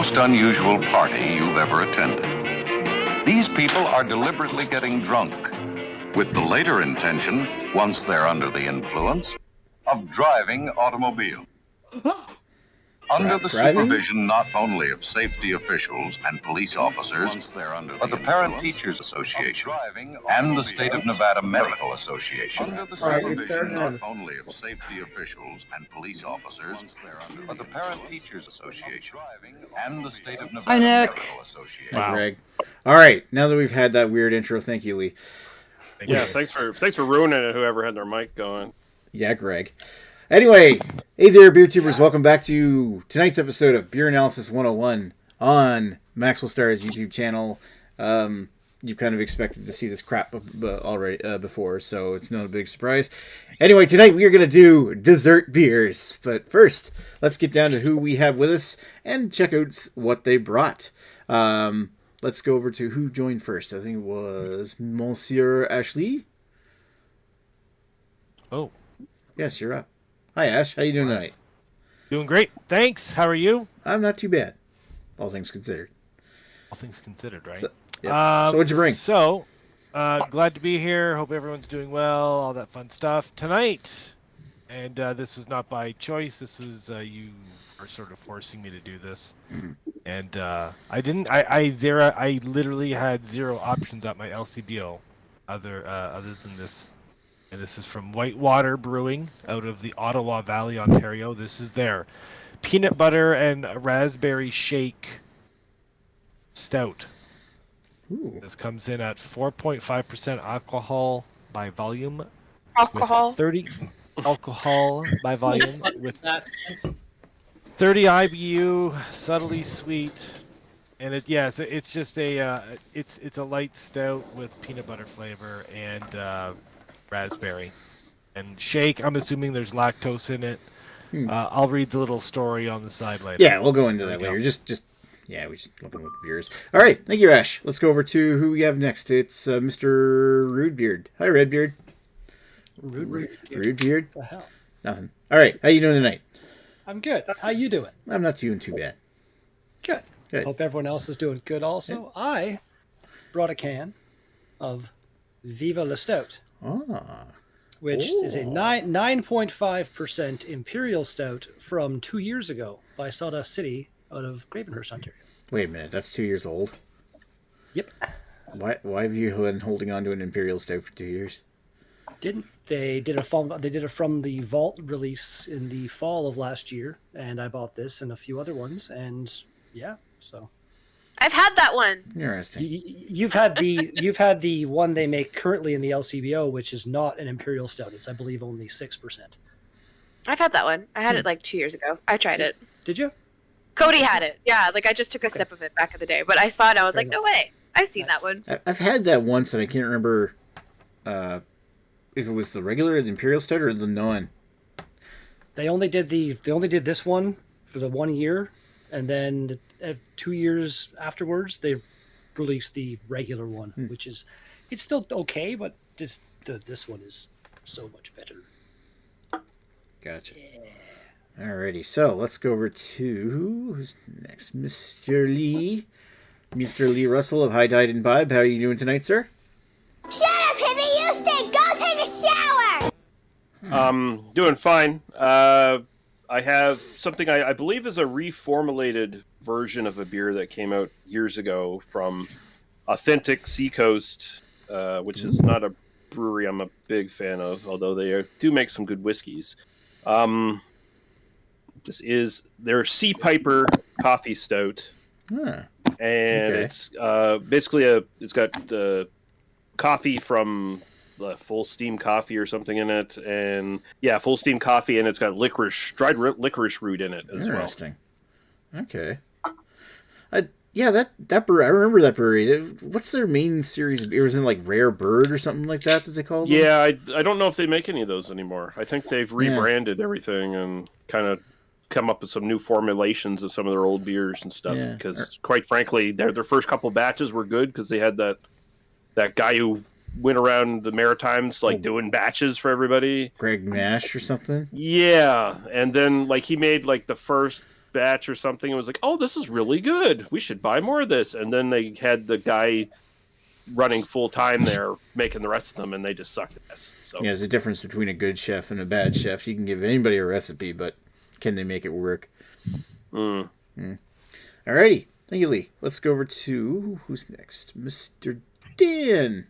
most unusual party you've ever attended. These people are deliberately getting drunk, with the later intention, once they're under the influence, of driving automobiles. Under the supervision not only of safety officials and police officers, but the Parent Teachers Association and the State of Nevada Medical Association. Under the supervision not only of safety officials and police officers, but the Parent Teachers Association and the State of Nevada Medical Association. Wow. Greg. All right, now that we've had that weird intro, thank you, Lee. Yeah, thanks for ruining it, whoever had their mic going. Yeah, Greg. Anyway, hey there, beer tubers. Welcome back to tonight's episode of Beer Analysis 101 on Maxwell Star's YouTube channel. You've kind of expected to see this crap already before, so it's not a big surprise. Anyway, tonight we are going to do dessert beers. But first, let's get down to who we have with us and check out what they brought. Let's go over to who joined first. I think it was Monsieur Ashley. Oh. Yes, you're up. Hi, Ash. How you doing tonight? Doing great. Thanks. How are you? I'm not too bad. All things considered. All things considered, right? So what'd you bring? So, glad to be here. Hope everyone's doing well. All that fun stuff. Tonight, and this was not by choice. This was, you are sort of forcing me to do this. And I didn't, I literally had zero options at my LCBO other than this. And this is from Whitewater Brewing out of the Ottawa Valley, Ontario. This is their peanut butter and raspberry shake stout. Ooh. This comes in at 4.5% alcohol by volume. Alcohol. 30 alcohol by volume with 30 IBU, subtly sweet. And it's just it's a light stout with peanut butter flavor and raspberry and shake. I'm assuming there's lactose in it. I'll read the little story on the side later. Yeah, we'll go into that later. We just looking with the beers. All right, thank you, Ash. Let's go over to who we have next. It's Mr. Rudebeard. Hi, Redbeard. Rudebeard. What the hell? Nothing. All right, how you doing tonight? I'm good. How you doing? I'm not doing too bad. Good. Good. Hope everyone else is doing good also. Yeah. I brought a can of Viva La Stout. Which is a 9.5% Imperial Stout from 2 years ago by Sawdust City out of Gravenhurst, Ontario. Wait a minute, that's 2 years old? Yep. Why have you been holding on to an Imperial Stout for 2 years? They did it from the Vault release in the fall of last year, and I bought this and a few other ones, and yeah, so. I've had that one. Interesting. You've had the one they make currently in the LCBO, which is not an Imperial Stout. It's, I believe, only 6%. I've had that one. I had it like 2 years ago. I tried it. Did you? Cody had it. Yeah, like I just took a sip of it back in the day, but I saw it and I was like, no way. I've seen that one. I've had that once, and I can't remember if it was the regular, the Imperial Stout, or the non. They only did this one for the 1 year. And then 2 years afterwards, they released the regular one, which is, it's still okay, but this one is so much better. Gotcha. Yeah. Alrighty, so let's go over to who's next, Mr. Lee. Mr. Lee Russell of High Tide Imbibe. How are you doing tonight, sir? Shut up, hippie! You stay! Go take a shower! Doing fine. I have something I believe is a reformulated version of a beer that came out years ago from Authentic Seacoast, which is not a brewery I'm a big fan of, although they do make some good whiskeys. This is their Sea Piper Coffee Stout. Huh. And Okay. it's basically it's got coffee from Full Steam Coffee or something in it, and yeah, Full Steam Coffee, and it's got dried licorice root in it as well. Interesting. Okay. That brewery, I remember that brewery. What's their main series of beers? In like Rare Bird or something like that they call them? Yeah, I don't know if they make any of those anymore. I think they've rebranded everything and kind of come up with some new formulations of some of their old beers and stuff. Because quite frankly, their first couple batches were good because they had that guy who went around the Maritimes doing batches for everybody. Greg Nash or something? Yeah, and then he made the first batch or something and was like, oh, this is really good. We should buy more of this. And then they had the guy running full time there making the rest of them, and they just sucked ass. So Yeah, there's a difference between a good chef and a bad chef. You can give anybody a recipe, but can they make it work? Alrighty. Thank you, Lee. Let's go over to who's next? Mr. Dan.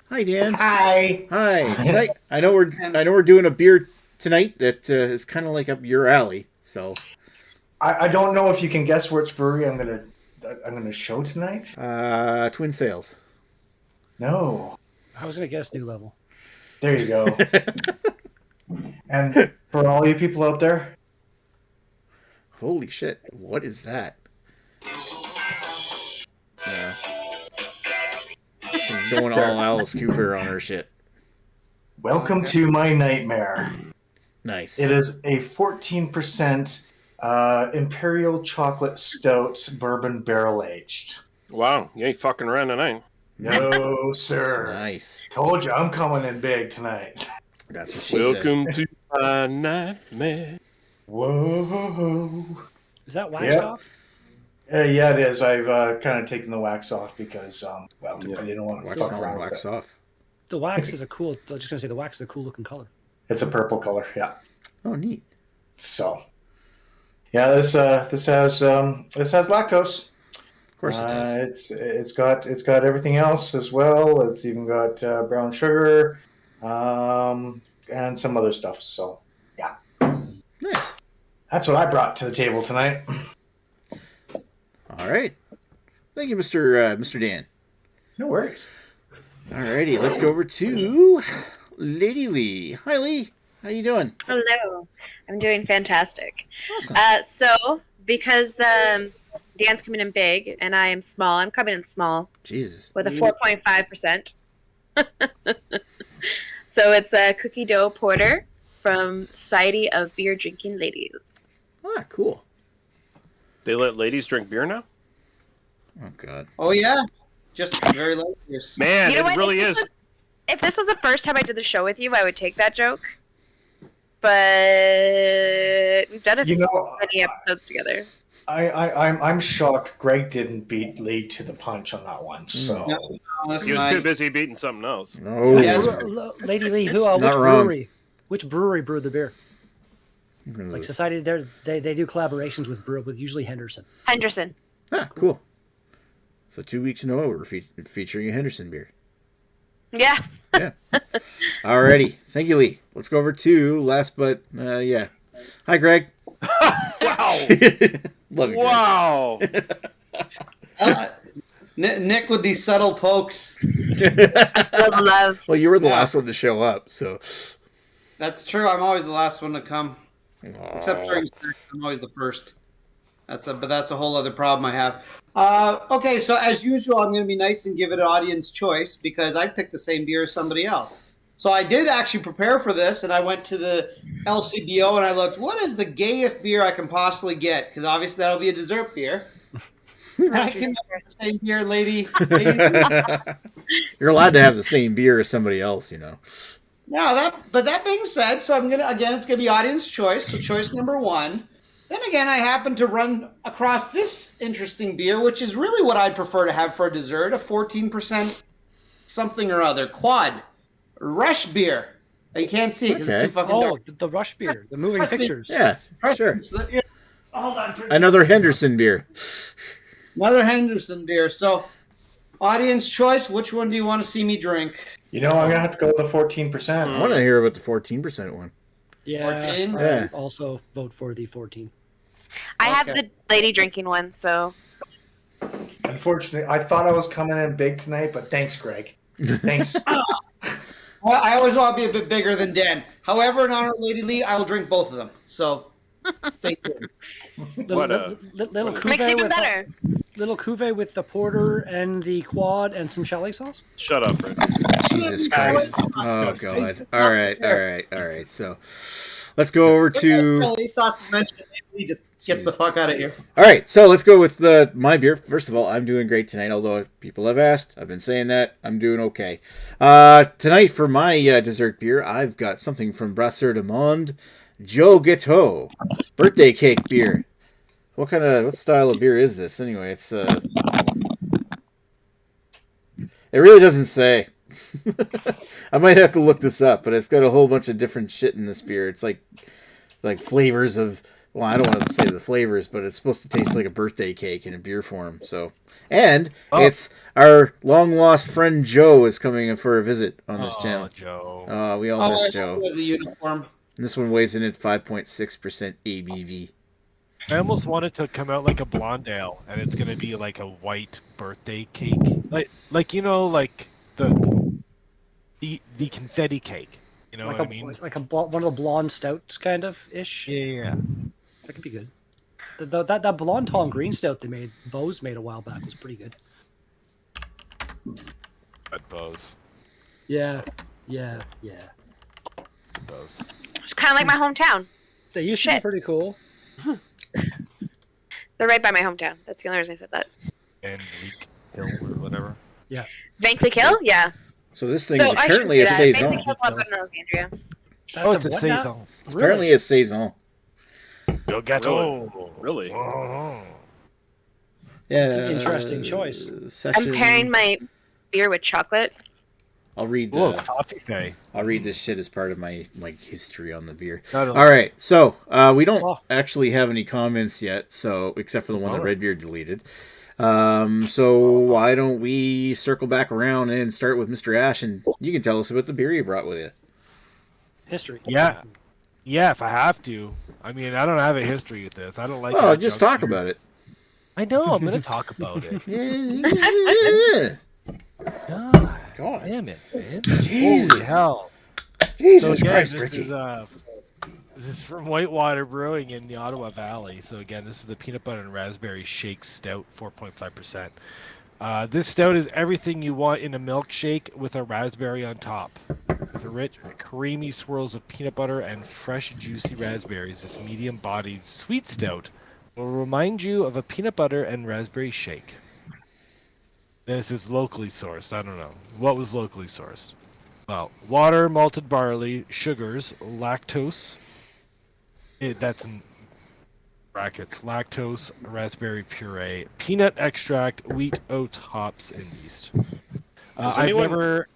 Hi, Dan. Hi. Hi. Tonight, I know we're doing a beer tonight that is kind of like up your alley. So I don't know if you can guess which brewery I'm gonna show tonight. Twin Sails. No. I was gonna guess New Level. There you go. And for all you people out there, Holy shit! What is that? Yeah. Going all Alice Cooper on her shit. welcome to my nightmare. Nice. It is a 14% Imperial Chocolate Stout Bourbon Barrel Aged. wow, you ain't fucking around tonight. No, sir. Nice. Told you, I'm coming in big tonight. That's what she said. Welcome to my nightmare. Whoa. Is that wax Yeah. top? Yeah, it is. I've kind of taken the wax off because, I didn't want to Wax fuck on, around with wax it. off. The wax is a cool. I was just gonna say the wax is a cool looking color. It's a purple color, yeah. Oh, neat. So, yeah, this has lactose. Of course it does. It's got everything else as well. It's even got brown sugar, and some other stuff. So, yeah, Nice. that's what I brought to the table tonight. All right. Thank you, Mr. Dan. No worries. Alrighty, let's go over to Lady Lee. Hi, Lee. How you doing? Hello. I'm doing fantastic. Awesome. So, because Dan's coming in big and I am small, I'm coming in small Jesus. with a 4.5%. So it's a cookie dough porter from Society of Beer Drinking Ladies. Ah, cool. They let ladies drink beer now? Oh, God. Oh yeah, just very light years. Man, You know it what? really if is. if this was the first time I did the show with you, I would take that joke. But we've done many episodes together. I'm shocked Greg didn't beat Lee to the punch on that one. So No, that's He was not- too busy beating something else. No. Yes. Lady Lee, which not wrong. brewery? Which brewery brewed the beer? Like Society, they do collaborations with usually Henderson. Henderson. Ah, cool. So 2 weeks in a row we're featuring a Henderson beer. Yeah. Yeah. Alrighty. Thank you, Lee. Let's go over to last but, yeah. Hi, Greg. Wow. Love you, Greg. Wow. Nick with these subtle pokes. Love. Well, you were the last one to show up, so. That's true. I'm always the last one to come, except during sex, I'm always the first. But that's a whole other problem I have. Okay, so as usual, I'm going to be nice and give it an audience choice because I picked the same beer as somebody else. So I did actually prepare for this, and I went to the LCBO and I looked, what is the gayest beer I can possibly get? Because obviously that'll be a dessert beer. And I came up with the same beer, lady. You're allowed to have the same beer as somebody else, you know. No, but that being said, so it's gonna be audience choice. So choice number one. Then again, I happen to run across this interesting beer, which is really what I'd prefer to have for a dessert, a 14% something or other quad Rush beer. You can't see it because it's too fucking Oh, dark. the Rush beer, the moving Rush beer. pictures. Yeah, sure. Hold on. Another Henderson beer. Another Henderson beer. So, audience choice, which one do you want to see me drink? I'm gonna have to go with the 14%. I want to hear about the 14% one. Yeah, 14? I Yeah. also vote for the 14. I have Okay. the lady drinking one, so Unfortunately, I thought I was coming in big tonight, but thanks, Greg. Thanks. Well, I always want to be a bit bigger than Dan. However, in honor of Lady Lee, I will drink both of them. So, stay tuned. Little makes it even cuvee better. little cuvee with the porter and the quad and some chalet sauce. Shut up, Rick. Jesus Christ. Oh, Disgusting. God. All right. So let's go over to. Chalet sauce is mentioned. He just gets the fuck out of here. All right, so let's go with my beer. First of all, I'm doing great tonight, although if people have asked, I've been saying that. I'm doing okay. Tonight, for my dessert beer, I've got something from Brasseur de Monde, Joe Gâteau, birthday cake beer. what style of beer is this anyway? It's it really doesn't say. I might have to look this up, but it's got a whole bunch of different shit in this beer. It's like flavors of, well, I don't want to say the flavors, but it's supposed to taste like a birthday cake in a beer form. So, and it's our long lost friend Joe is coming in for a visit on this channel. Joe. We all miss I Joe. thought it was a uniform. This one weighs in at 5.6% ABV. I almost want it to come out like a blonde ale, and it's gonna be like a white birthday cake, like you know, like the confetti cake. You know like what I mean? Like one of the blonde stouts, kind of ish. Yeah. That could be good. That blonde tall green stout they made, Bose made a while back, was pretty good. At Bose. Yeah. Bose. It's kind of like my hometown. They used to be pretty cool. They're right by my hometown. That's the only reason I said that. And Leak Hill or whatever. Yeah. Vankleek Hill? Yeah. So this thing So is I should apparently do a that. saison. Vankleek Hill's a lot better than Alexandria. Oh, it's a what now? saison. Apparently a saison. Yo gato. Really? Yeah, It's an interesting choice. Session. I'm pairing my beer with chocolate. I'll read Whoa, the. coffee day. I'll read this shit as part of my history on the beer. Not a- All right, so we don't Soft. actually have any comments yet, so except for the one that Redbeard deleted. So why don't we circle back around and start with Mr. Ash, and you can tell us about the beer you brought with you. History. Yeah. Yeah, if I have to. I mean, I don't have a history with this. I don't like. Oh, that just junk talk beer. about it. I know. I'm going to talk about it. Yeah. God, God. damn it, man. Jesus. Holy hell. Jesus So again, Christ, this Ricky. this is from Whitewater Brewing in the Ottawa Valley. So again, this is a peanut butter and raspberry shake stout, 4.5%. This stout is everything you want in a milkshake with a raspberry on top. With a rich, creamy swirls of peanut butter and fresh, juicy raspberries, this medium-bodied sweet stout will remind you of a peanut butter and raspberry shake. This is locally sourced. I don't know. What was locally sourced? Well, water, malted barley, sugars, lactose. That's in brackets. Lactose, raspberry puree, peanut extract, wheat, oats, hops, and yeast. I've never...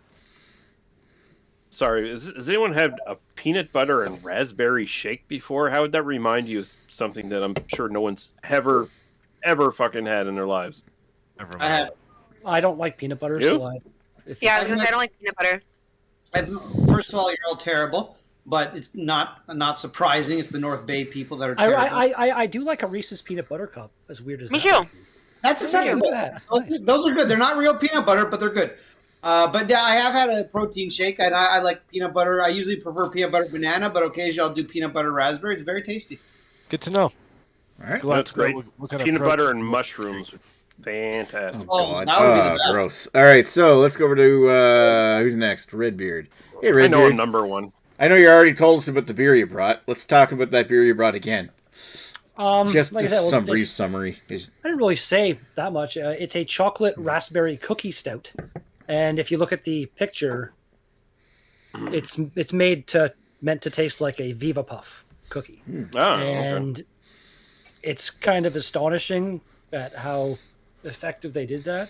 Sorry, has anyone had a peanut butter and raspberry shake before? How would that remind you of something that I'm sure no one's ever fucking had in their lives? Never I have. I don't like peanut butter, You? so Yeah, I was gonna say I don't like peanut butter. First of all, you're all terrible, but it's not surprising. It's the North Bay people that are terrible. I do like a Reese's peanut butter cup, as weird as Me that. too. That's acceptable. That's nice. Those are good. They're not real peanut butter, but they're good. But yeah, I have had a protein shake, and I like peanut butter. I usually prefer peanut butter banana, but occasionally I'll do peanut butter raspberry. It's very tasty. Good to know. All right. Glad That's to know great. what kind of Peanut protein- butter and mushrooms. Fantastic. Oh, God. that would be the best. Gross. All right, so let's go over to who's next? Redbeard. Hey, I know Redbeard. I'm number one. I know you already told us about the beer you brought. Let's talk about that beer you brought again. Just like I said, some well, brief summary. I didn't really say that much. It's a chocolate raspberry cookie stout, and if you look at the picture, it's meant to taste like a Viva Puff cookie, Oh, and it's kind of astonishing at how effective they did that.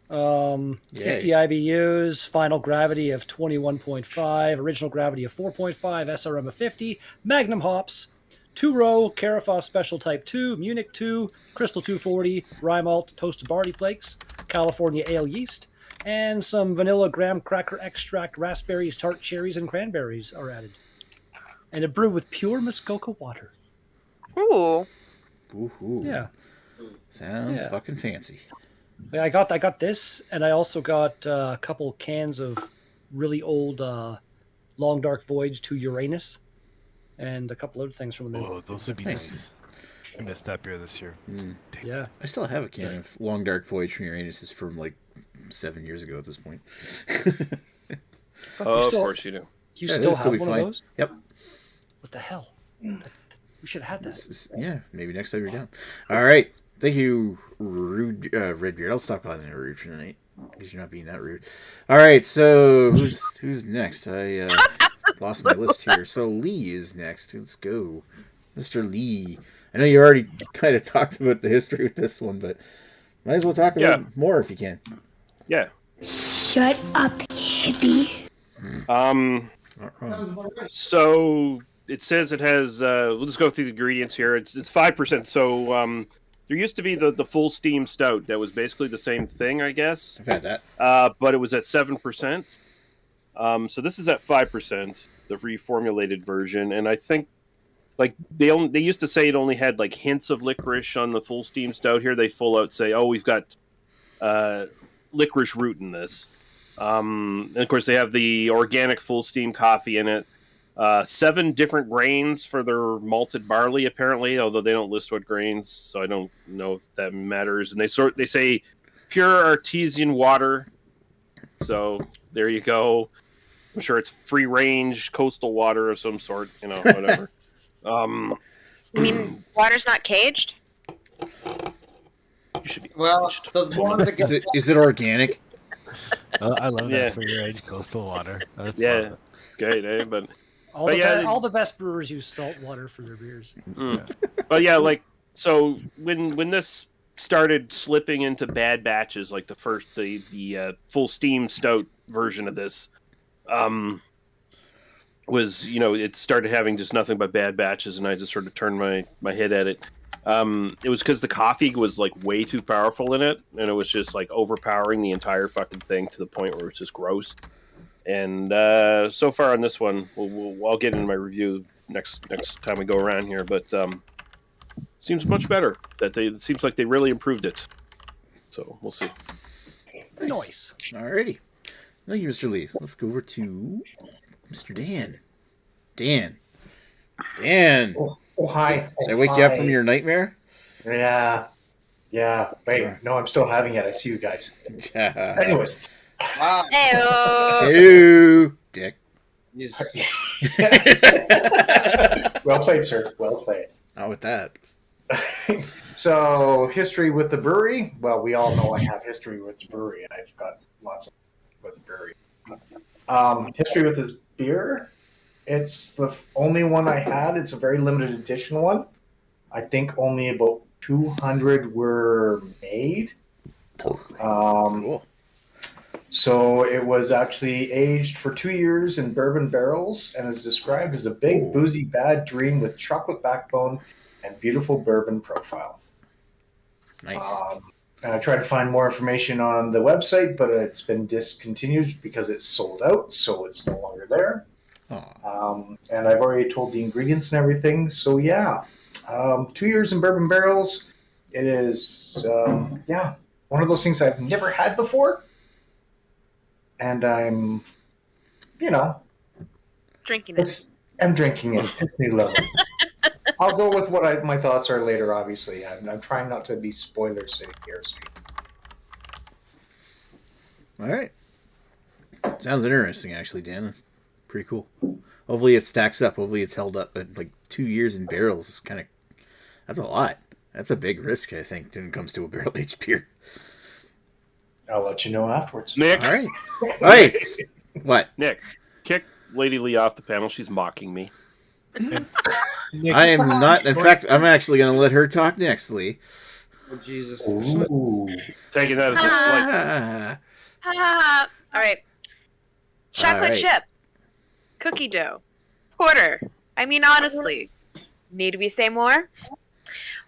50 IBUs, final gravity of 21.5, original gravity of 4.5, SRM of 50, Magnum hops, 2-row, Carafa Special Type 2, Munich 2, Crystal 240, rye malt, toasted barley flakes, California ale yeast, and some vanilla graham cracker extract, raspberries, tart cherries, and cranberries are added. And a brew with pure Muskoka water. Ooh. Ooh. Yeah. Sounds fucking fancy. I got this, and I also got a couple cans of really old Long Dark Voyage to Uranus, and a couple other things from the. Oh, those would be nice. I missed that beer this year. Yeah. I still have a can of Long Dark Voyage from Uranus. Is from like 7 years ago at this point. of course you do. You Yeah, still it'll have be one fine. of those? Yep. What the hell? We should have had that. Yeah, maybe next time you're down. All right. Thank you, Rude Redbeard. I'll stop calling you rude for tonight because you're not being that rude. All right, so who's next? I lost my list here. So Lee is next. Let's go. Mr. Lee. I know you already kind of talked about the history with this one, but might as well talk about it more if you can. Yeah. Shut up, hippie. So it says it has. We'll just go through the ingredients here. It's 5%. So there used to be the full steam stout that was basically the same thing, I guess. I've had that. But it was at 7%. So this is at 5%, the reformulated version, and I think like they used to say it only had like hints of licorice on the full steam stout. Here they full out say, "Oh, we've got licorice root in this." And of course, they have the organic full steam coffee in it. 7 different grains for their malted barley, apparently, although they don't list what grains, so I don't know if that matters. And they say pure artesian water. So there you go. I'm sure it's free range coastal water of some sort, whatever. You mean water's not caged? You should be caged. Is it organic? I love that free range coastal water. That's fun. Great, eh? But all the best brewers use salt water for their beers. But yeah, like so when this started slipping into bad batches, like the full steam stout version of this, was it started having just nothing but bad batches, and I just sort of turned my head at it. It was because the coffee was like way too powerful in it, and it was just like overpowering the entire fucking thing to the point where it's just gross. And so far on this one, I'll get into my review next time we go around here, but seems much better. It seems like they really improved it. So we'll see. Nice. Alrighty. Thank you, Mr. Lee. Let's go over to Mr. Dan. Dan. Oh, hi. Did I wake you up from your nightmare? Yeah. Wait, no, I'm still having it. I see you guys. Anyways. Hey, dick. Well played, sir. Well played. Not with that. So, history with the brewery. Well, we all know I have history with the brewery. I've got lots of with the brewery. History with this beer. It's the only one I had. It's a very limited edition one. I think only about 200 were made. Cool. So it was actually aged for 2 years in bourbon barrels and is described as a big, boozy, bad dream with chocolate backbone and beautiful bourbon profile. Nice. And I tried to find more information on the website, but it's been discontinued because it's sold out, so it's no longer there. And I've already told the ingredients and everything, so yeah. 2 years in bourbon barrels. It is, one of those things I've never had before. And I'm, drinking it. I'm drinking it. It's new level. I'll go with what my thoughts are later, obviously. I'm trying not to be spoiler city here. So. All right. Sounds interesting, actually, Dan. That's pretty cool. Hopefully it stacks up. Hopefully it's held up. But like 2 years in barrels is that's a lot. That's a big risk, I think, when it comes to a barrel-aged beer. I'll let you know afterwards. Nick. All right. Right. What? Nick, kick Lady Lee off the panel. She's mocking me. I am not. In fact, I'm actually going to let her talk next, Lee. Oh, Jesus. Ooh. Taking that as a slight. All right. Chocolate chip. Cookie dough. Porter. I mean, honestly. Need we say more?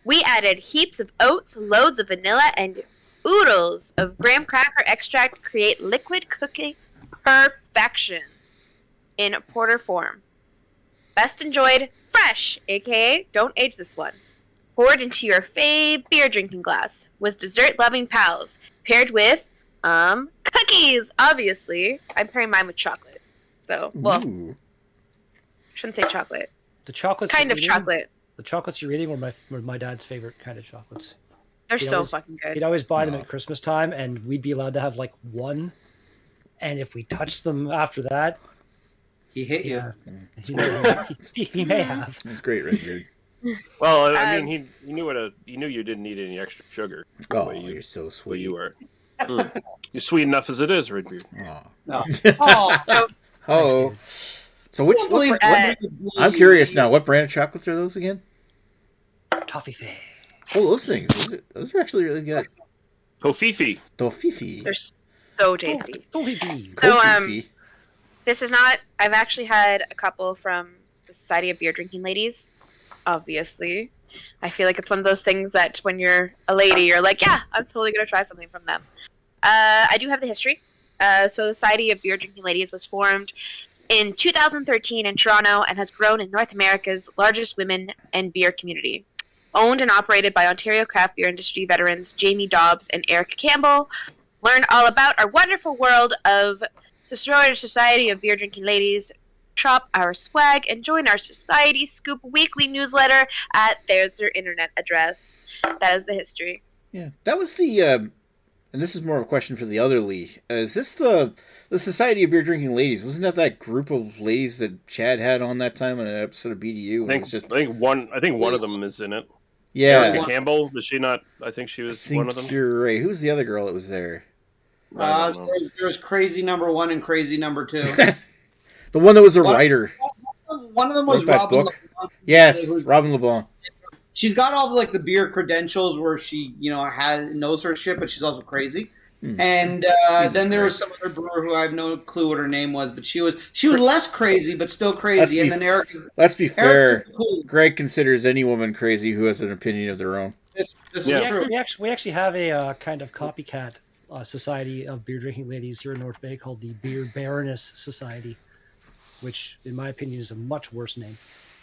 We added heaps of oats, loads of vanilla, and oodles of graham cracker extract to create liquid cookie perfection in porter form. Best enjoyed fresh, aka don't age this one. Poured into your fave beer drinking glass. Was dessert loving pals. Paired with cookies, obviously. I'm pairing mine with chocolate. So, well, shouldn't say chocolate. The chocolates. Kind of chocolate. The chocolates you're eating were my dad's favorite kind of chocolates. They're so fucking good. He'd always buy them at Christmas time, and we'd be allowed to have like one. And if we touched them after that, he hit you. He may have. That's great, Redbeard. Well, I mean, he knew you didn't need any extra sugar. Oh, you're so sweet. You were. You're sweet enough as it is, Redbeard. Oh. So I'm curious now. What brand of chocolates are those again? Toffee. Oh, those things. Those are actually really good. Tofifi. Tofifi. They're so tasty. Toffee. So, Kofifi. this is not. I've actually had a couple from the Society of Beer Drinking Ladies. Obviously, I feel like it's one of those things that when you're a lady, you're like, yeah, I'm totally gonna try something from them. I do have the history. So the Society of Beer Drinking Ladies was formed in 2013 in Toronto and has grown in North America's largest women and beer community. Owned and operated by Ontario craft beer industry veterans Jamie Dobbs and Eric Campbell. Learn all about our wonderful world of Society of Beer Drinking Ladies. Shop our swag and join our Society Scoop weekly newsletter at there's their internet address. That is the history. Yeah, that was the. And this is more of a question for the other Lee. Is this the Society of Beer Drinking Ladies? Wasn't that group of ladies that Chad had on that time on an episode of BDU? I think one of them is in it. Yeah, Erica Campbell. Was she not? I think she was one of them. You're right. Who's the other girl that was there? There was Crazy Number 1 and Crazy Number 2. The one that was a writer. One of them was Robin LeBlanc. Yes, Robin LeBlanc. She's got all the beer credentials where she knows her shit, but she's also crazy. And then there was some other brewer who I have no clue what her name was, but she was less crazy, but still crazy. And then Eric. Let's be fair. Greg considers any woman crazy who has an opinion of their own. This is true. We actually have a kind of copycat society of beer drinking ladies here in North Bay called the Beer Baroness Society, which, in my opinion, is a much worse name.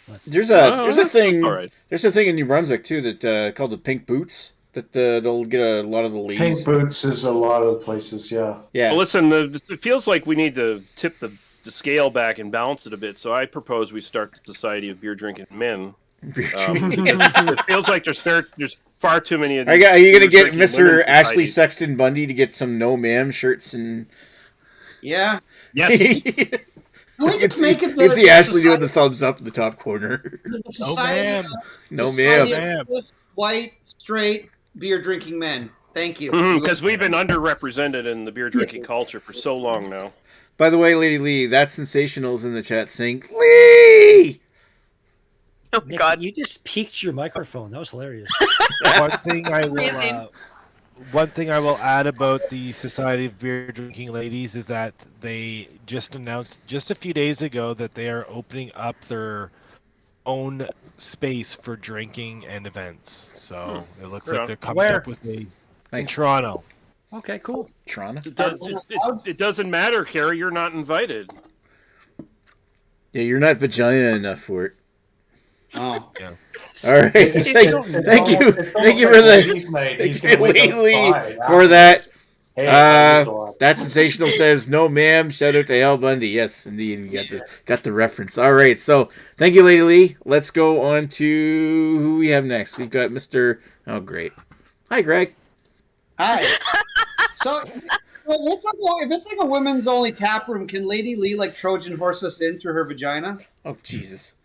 But there's a thing in New Brunswick too that called the Pink Boots. That they'll get a lot of the ladies. Pink Boots is a lot of the places, yeah. Yeah. Well, listen, it feels like we need to tip the scale back and balance it a bit. So I propose we start the Society of Beer Drinking Men. It feels like there's far too many of these. Are you going to get Mr. Ashley Sexton Bundy to get some No Ma'am shirts and? Yeah. Yes. We just make it. You see Ashley doing the thumbs up in the top corner. No ma'am. White, straight, beer drinking men. Thank you. Because we've been underrepresented in the beer drinking culture for so long now. By the way, Lady Lee, that Sensational's in the chat saying, Lee! Oh, Nick, God. You just peaked your microphone. That was hilarious. One thing I will add about the Society of Beer Drinking Ladies is that they just announced just a few days ago that they are opening up their own space for drinking and events. So it looks like they're coming up with in Toronto. Okay, cool. Toronto? It doesn't matter, Carrie. You're not invited. Yeah, you're not vagina enough for it. Oh, yeah. All right. Thank you for that. Hey, that Sensational says no, ma'am. Shout out to Al Bundy. Yes, indeed, we got the reference. All right, so thank you, Lady Lee. Let's go on to who we have next. We've got Mr. Oh, great. Hi, Greg. Hi. So, if it's like a women's only tap room, can Lady Lee Trojan horse us in through her vagina? Oh, Jesus.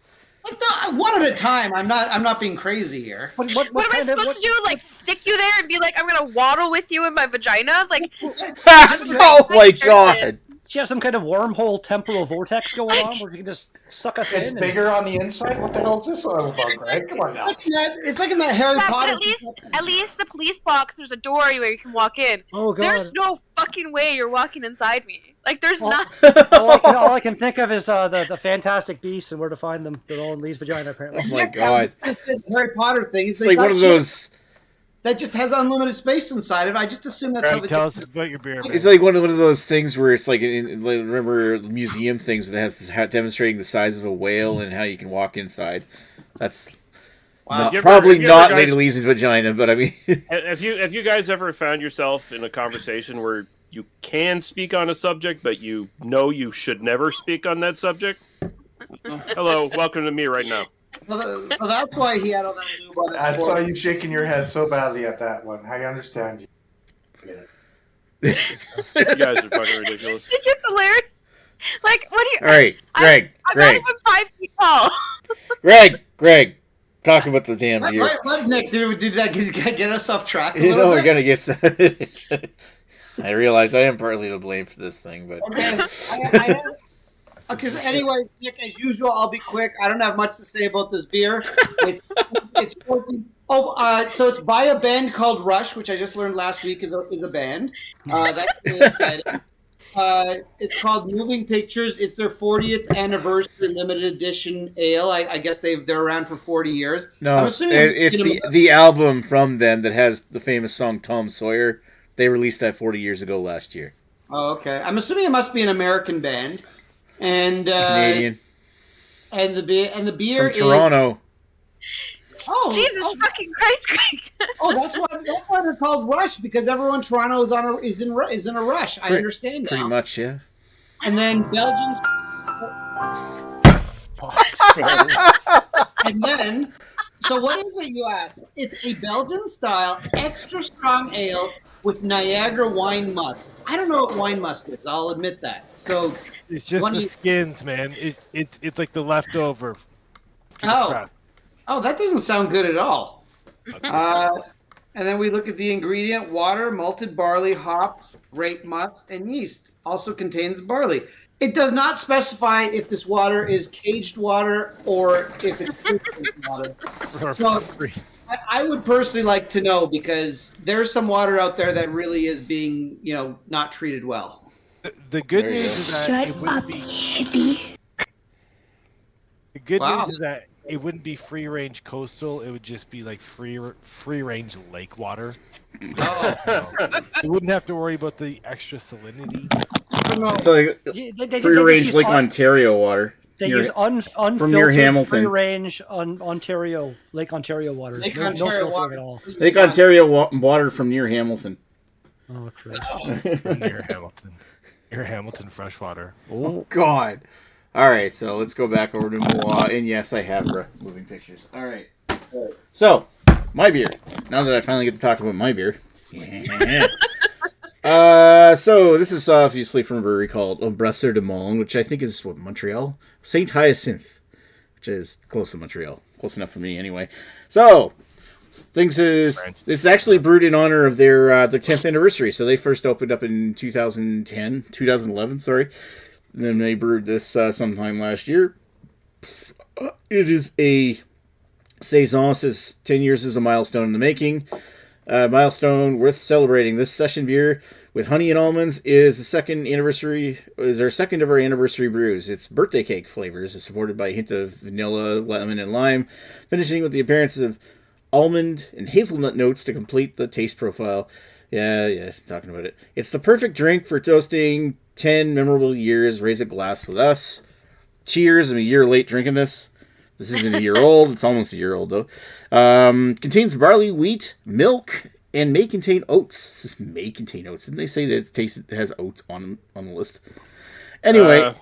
One at a time. I'm not being crazy here. What am I supposed to do? Stick you there and be like, I'm gonna waddle with you in my vagina? Oh my God! She has some kind of wormhole temporal vortex going on where you can just suck us in. It's bigger on the inside. What the hell is this all about, Greg? Come on now. It's like in that Harry Potter. At least the police box, there's a door where you can walk in. Oh God! There's no fucking way you're walking inside me. There's not. All I can think of is the Fantastic Beasts and where to find them. They're all in Lee's vagina, apparently. Oh my God! It's the Harry Potter thing. It's like one of those. That just has unlimited space inside of it. I just assume that's how Greg, tell us about your beer. It's like one of those things where it's like, remember museum things that has this demonstrating the size of a whale and how you can walk inside. That's probably not Lady Lee's vagina, but I mean. Have you guys ever found yourself in a conversation where you can speak on a subject, but you know you should never speak on that subject? Hello, welcome to me right now. So that's why he had all that lube on his I saw you shaking your head so badly at that one. I understand you. You guys are fucking ridiculous. It's hilarious. What do you? All right, Greg. I'm not even 5 feet tall. Greg. Talk about the damn beer. What, Nick? Did that get us off track? We're gonna get. I realize I am partly to blame for this thing, but okay. Because anyway, Nick, as usual, I'll be quick. I don't have much to say about this beer. It's It's 14. Oh, so it's by a band called Rush, which I just learned last week is a band. That's really exciting. It's called Moving Pictures. It's their 40th anniversary limited edition ale. I guess they're around for 40 years. No, I'm assuming it's the album from them that has the famous song Tom Sawyer. They released that 40 years ago last year. Oh, okay. I'm assuming it must be an American band, and Canadian, and the beer from Toronto. Oh, Jesus fucking Christ, Greg. that's why they're called Rush, because everyone in Toronto is in a rush. I understand Pretty now. much, yeah. And then Belgians. And then, so what is it, you ask? It's a Belgian style extra strong ale with Niagara wine must. I don't know what wine must is. I'll admit that. So It's just the skins, man. It's like the leftover. Oh, that doesn't sound good at all. And then we look at the ingredient: water, malted barley, hops, grape must, and yeast. Also contains barley. It does not specify if this water is caged water or if it's filtered water. So, I would personally like to know, because there's some water out there that really is being, not treated well. The good news is that it wouldn't be hippie. The good news is that it wouldn't be free range coastal. It would just be like free range lake water. You wouldn't have to worry about the extra salinity. It's like free range Lake Ontario water. They use unfiltered from near Hamilton. free range Ontario Lake Ontario water. No filter water. at all. Lake Ontario water from near Hamilton. Oh, Christ. Near Hamilton. Near Hamilton freshwater. Oh, God. All right, so let's go back over to Moa. And yes, I have moving pictures. All right. So, my beer. Now that I finally get to talk about my beer. Yeah. So this is obviously from a brewery called Brasserie de Monde, which I think is Montreal. Saint Hyacinthe, which is close to Montreal. Close enough for me, anyway. So it's actually brewed in honor of their 10th anniversary. So they first opened up in 2011, sorry. And then they brewed this sometime last year. It is a saison. Says 10 years is a milestone in the making. Milestone worth celebrating. This session beer with honey and almonds is our second of our anniversary brews. It's birthday cake flavors. It's supported by a hint of vanilla, lemon, and lime, finishing with the appearance of almond and hazelnut notes to complete the taste profile. Yeah, talking about it. It's the perfect drink for toasting 10 memorable years. Raise a glass with us. Cheers. I'm a year late drinking this. This isn't a year old. It's almost a year old, though. Contains barley, wheat, milk, and may contain oats. This may contain oats. Didn't they say that it has oats on the list? Anyway. I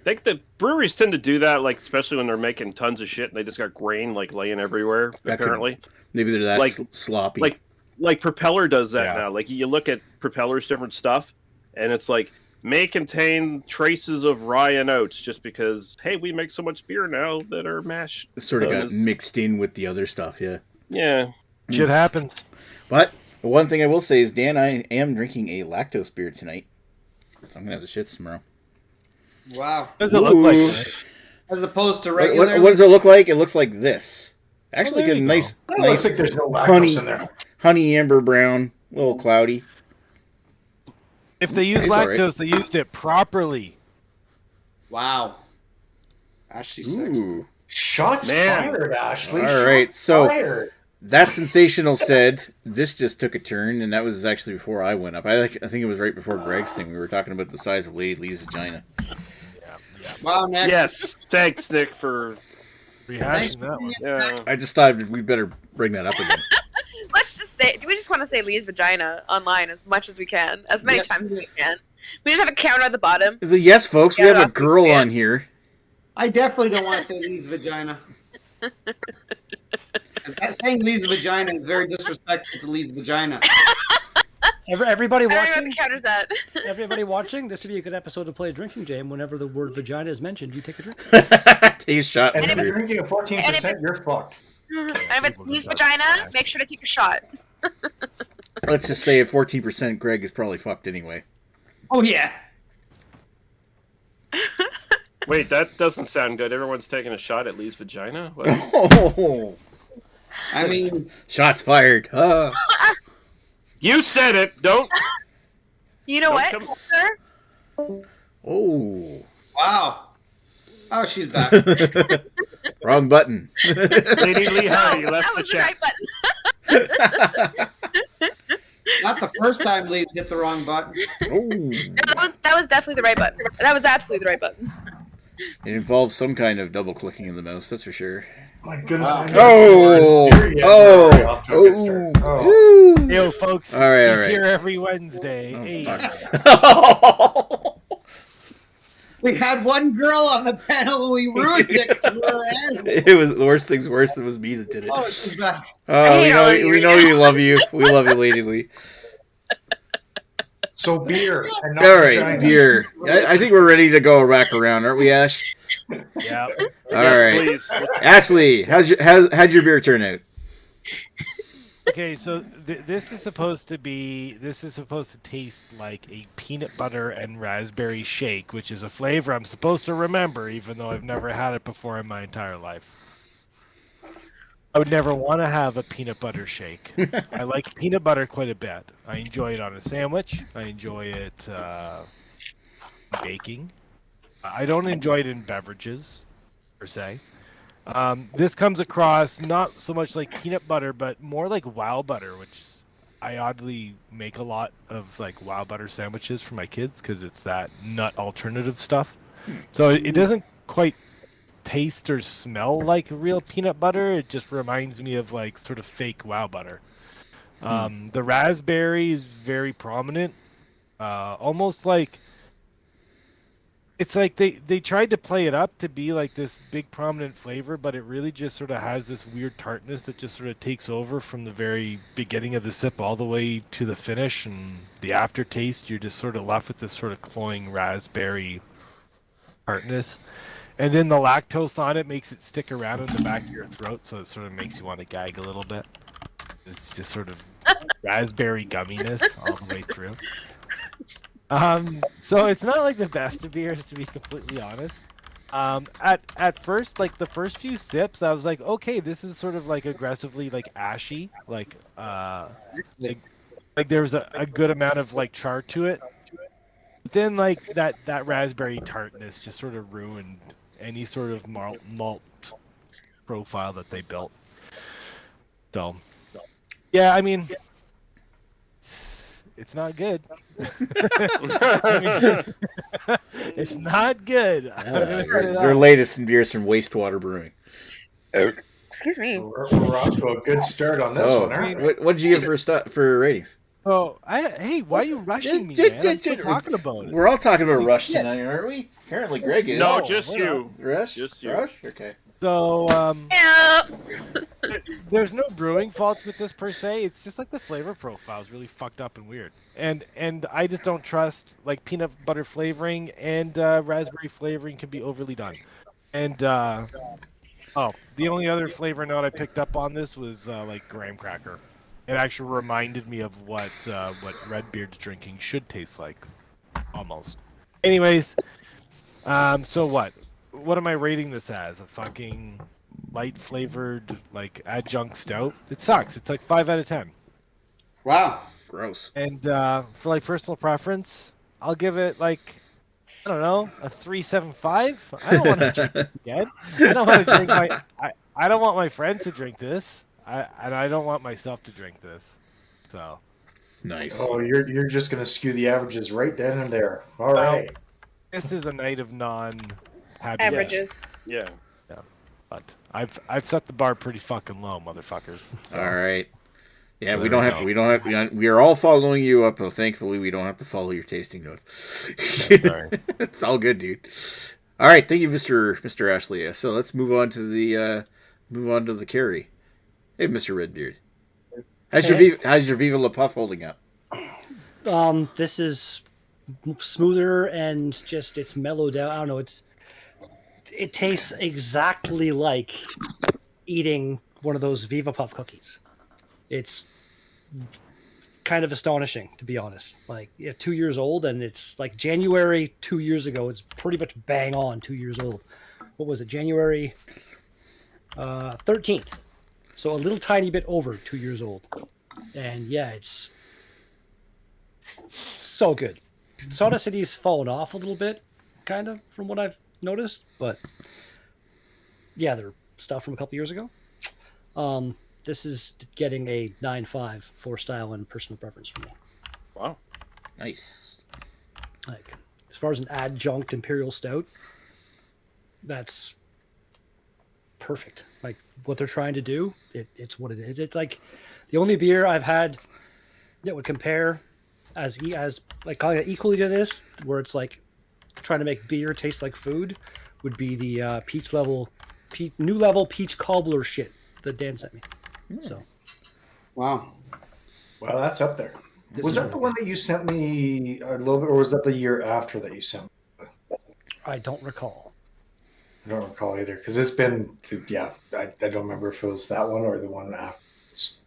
think the breweries tend to do that, like especially when they're making tons of shit and they just got grain like laying everywhere, apparently. Maybe they're that sloppy. Like Propeller does that now. Like you look at Propeller's different stuff, and it's like, may contain traces of rye and oats, just because, hey, we make so much beer now that our mash sort of got mixed in with the other stuff, yeah. Yeah. Shit happens. But the one thing I will say is, Dan, I am drinking a lactose beer tonight. So I'm going to have the shits tomorrow. Wow. What does it look like? As opposed to regular? What does it look like? It looks like this. Actually, get a nice there's no lactose in there. Honey amber brown, a little cloudy. If they use lactose, they used it properly. Wow. Ashley Sexton. Shots fired, Ashley. All right, so that sensational said, this just took a turn, and that was actually before I went up. I think it was right before Greg's thing. We were talking about the size of Lee's vagina. Yeah. Wow, Nick. Yes, thanks, Nick, for rehashing that one. Yeah. I just thought we better bring that up again. Let's just say, we just want to say Lee's vagina online as much as we can, as many times as we can. We just have a counter at the bottom. Is it yes, folks? We have a girl on here. I definitely don't want to say Lee's vagina. Saying Lee's vagina is very disrespectful to Lee's vagina. Everybody I don't know watching? what the counter's at. Everybody watching? This would be a good episode to play a drinking game. Whenever the word vagina is mentioned, you take a drink. Take a shot. And if you're drinking a 14%, you're fucked. And if it's Lee's vagina, make sure to take a shot. Let's just say at 14%, Greg is probably fucked anyway. Oh, yeah. Wait, that doesn't sound good. Everyone's taking a shot at Lee's vagina? What? Oh, I mean, shots fired. You said it. Don't. You know what, sir? Oh. wow. Oh, she's back. Wrong button. Lady Lee Hardy left That the was the chat. right button. Not the first time Lee hit the wrong button. That was definitely the right button. That was absolutely the right button. It involves some kind of double clicking in the mouse, that's for sure. My goodness. Wow. Oh. Yo, folks, All right, he's all right. here every Wednesday. Hey. We had one girl on the panel and we ruined it. 'cause we were animals. It was the worst things worse. It was me that did it. Oh, she's back. Oh, hate all of you we right know now. you love you. We love you, Lady Lee. So beer. And not All right, vagina. beer. I think we're ready to go rack around, aren't we, Ash? Yeah. All right, Please. Ashley, how'd your beer turn out? Okay, so this is supposed to taste like a peanut butter and raspberry shake, which is a flavor I'm supposed to remember, even though I've never had it before in my entire life. I would never want to have a peanut butter shake. I like peanut butter quite a bit. I enjoy it on a sandwich. I enjoy it baking. I don't enjoy it in beverages, per se. This comes across not so much like peanut butter, but more like wow butter, which I oddly make a lot of like wow butter sandwiches for my kids because it's that nut alternative stuff. So it doesn't quite taste or smell like real peanut butter. It just reminds me of like sort of fake wow butter. The raspberry is very prominent, almost like it's like they tried to play it up to be like this big prominent flavor, but it really just sort of has this weird tartness that just sort of takes over from the very beginning of the sip all the way to the finish, and the aftertaste, you're just sort of left with this sort of cloying raspberry tartness. And then the lactose on it makes it stick around in the back of your throat, so it sort of makes you want to gag a little bit. It's just sort of raspberry gumminess all the way through. So it's not like the best of beers, to be completely honest. At first, like the first few sips, I was like, okay, this is sort of like aggressively like ashy, like there's a good amount of like char to it. But then like that raspberry tartness just sort of ruined any sort of malt profile that they built. So yeah, I mean, it's not good. It's not good. Their latest beers from Wastewater Brewing. Excuse me. We're off to a good start on this one, aren't we? What did you give for ratings? Oh, hey, why are you rushing me, man? I'm still talking about it. We're all talking about Rush tonight, aren't we? Apparently, Greg is. No, No, just we're you. Rush? Just you. Rush? Okay. So, Yeah. there's no brewing faults with this per se. It's just like the flavor profile is really fucked up and weird. And I just don't trust like peanut butter flavoring and raspberry flavoring can be overly done. And the only other flavor note I picked up on this was like graham cracker. It actually reminded me of what Redbeard's drinking should taste like, almost. Anyways, so what? What am I rating this as? A fucking light flavored like adjunct stout? It sucks. It's like 5 out of 10. Wow. Gross. And for like personal preference, I'll give it like I don't know, a 3.75. I don't want to drink this again. I don't want to drink I don't want my friends to drink this. And I don't want myself to drink this. So Nice. Oh, you're just gonna skew the averages right then and there. All right. this is a night of non-happy Averages. Yeah. But I've set the bar pretty fucking low, motherfuckers. So. All right. Yeah, So we there don't we have. We are all following you up. But thankfully, we don't have to follow your tasting notes. Sorry. It's all good, dude. All right, thank you, Mr. Ashley. So let's move on to the carry. Hey, Mr. Redbeard. How's your Viva La Puff holding up? This is smoother and just it's mellowed out. I don't know. It tastes exactly like eating one of those Viva Puff cookies. It's kind of astonishing, to be honest. Like 2 years old, and it's like January 2 years ago. It's pretty much bang on 2 years old. What was it? January 13th. So a little tiny bit over 2 years old. And yeah, it's so good. Soda City's fallen off a little bit, kind of, from what I've noticed. But yeah, they're stuff from a couple years ago. This is getting a 9.5 for style and personal preference for me. Wow. Nice. Like, as far as an adjunct imperial stout, that's perfect. Like, what they're trying to do, it's what it is. It's like the only beer I've had that would compare as like kind of equally to this, where it's like trying to make beer taste like food, would be the new level peach cobbler shit that Dan sent me. So, Wow. Well, that's up there. This Was is that really the one that you sent me a little bit, or was that the year after that you sent me? I don't recall. I don't recall either, because it's been, I don't remember if it was that one or the one afterwards.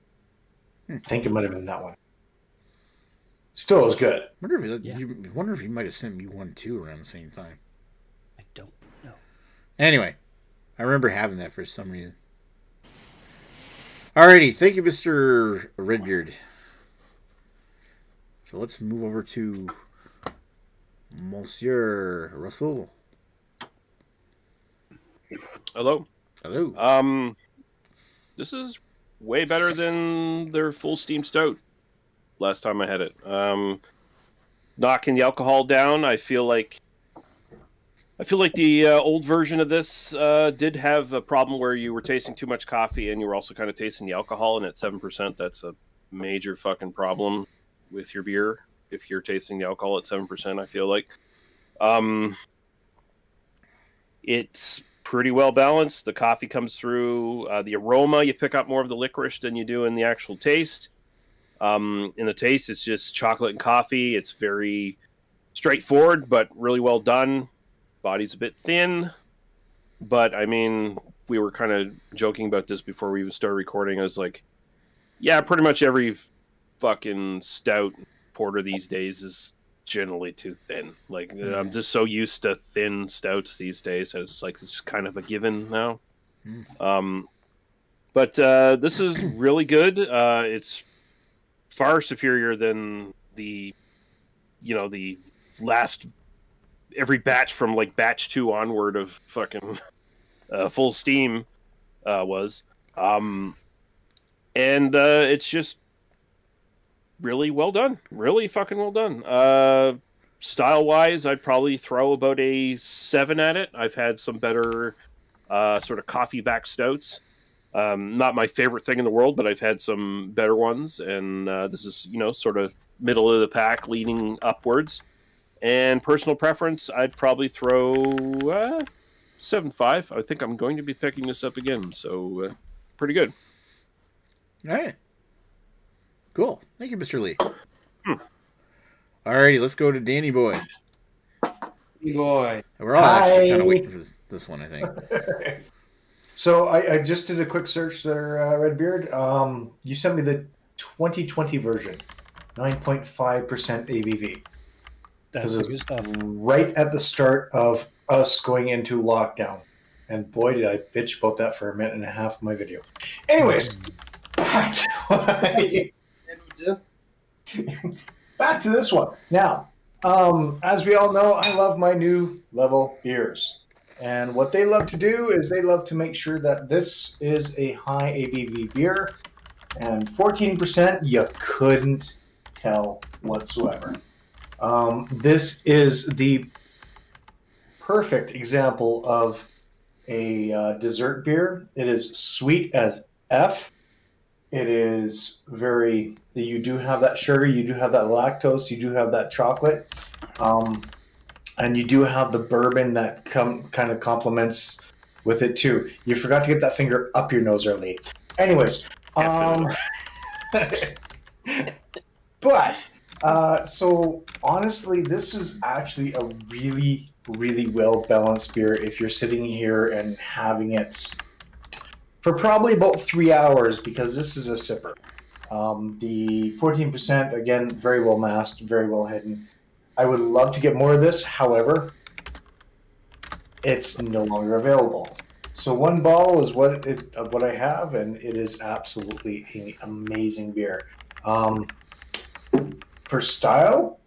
I think it might have been that one. Still, it was good. Wonder if you might have sent me one too around the same time. I don't know. Anyway, I remember having that for some reason. Alrighty, thank you, Mr. Redbeard. So let's move over to Monsieur Russell. Hello. Hello. This is way better than their full steam stout. Last time I had it, knocking the alcohol down. I feel like the old version of this did have a problem where you were tasting too much coffee and you were also kind of tasting the alcohol. And at 7%, that's a major fucking problem with your beer if you're tasting the alcohol at 7%. I feel like it's pretty well balanced. The coffee comes through. The aroma, you pick up more of the licorice than you do in the actual taste. In the taste, it's just chocolate and coffee. It's very straightforward, but really well done. Body's a bit thin, but I mean, we were kind of joking about this before we even started recording. I was like, yeah, pretty much every fucking stout porter these days is generally too thin. Like, I'm just so used to thin stouts these days. It's like it's kind of a given now. But this is really good. It's far superior than the last every batch from like batch 2 onward of fucking full steam was. And it's just really well done. Really fucking well done. Style-wise, I'd probably throw about a 7 at it. I've had some better sort of coffee-back stouts. Not my favorite thing in the world, but I've had some better ones. And this is, sort of middle of the pack, leaning upwards. And personal preference, I'd probably throw 7.5. I think I'm going to be picking this up again. So, pretty good. All right. Cool. Thank you, Mr. Lee. Alrighty, let's go to Danny Boy. Danny Boy. We're all actually kind of waiting for this one, I think. So I just did a quick search there, Redbeard. You sent me the 2020 version, 9.5% ABV. That's good stuff. Right at the start of us going into lockdown. And boy, did I bitch about that for a minute and a half of my video. Anyways, back to what I do. Back to this one. Now, as we all know, I love my new level beers. And what they love to do is they love to make sure that this is a high ABV beer. And 14%, you couldn't tell whatsoever. This is the perfect example of a dessert beer. It is sweet as F. It is you do have that sugar, you do have that lactose, you do have that chocolate, and you do have the bourbon that kind of complements with it too. You forgot to get that finger up your nose early. Anyways, but so honestly, this is actually a really, really well balanced beer if you're sitting here and having it for probably about 3 hours, because this is a sipper. The 14%, again, very well masked, very well hidden. I would love to get more of this. However, it's no longer available. So one bottle is what I have, and it is absolutely an amazing beer. For style,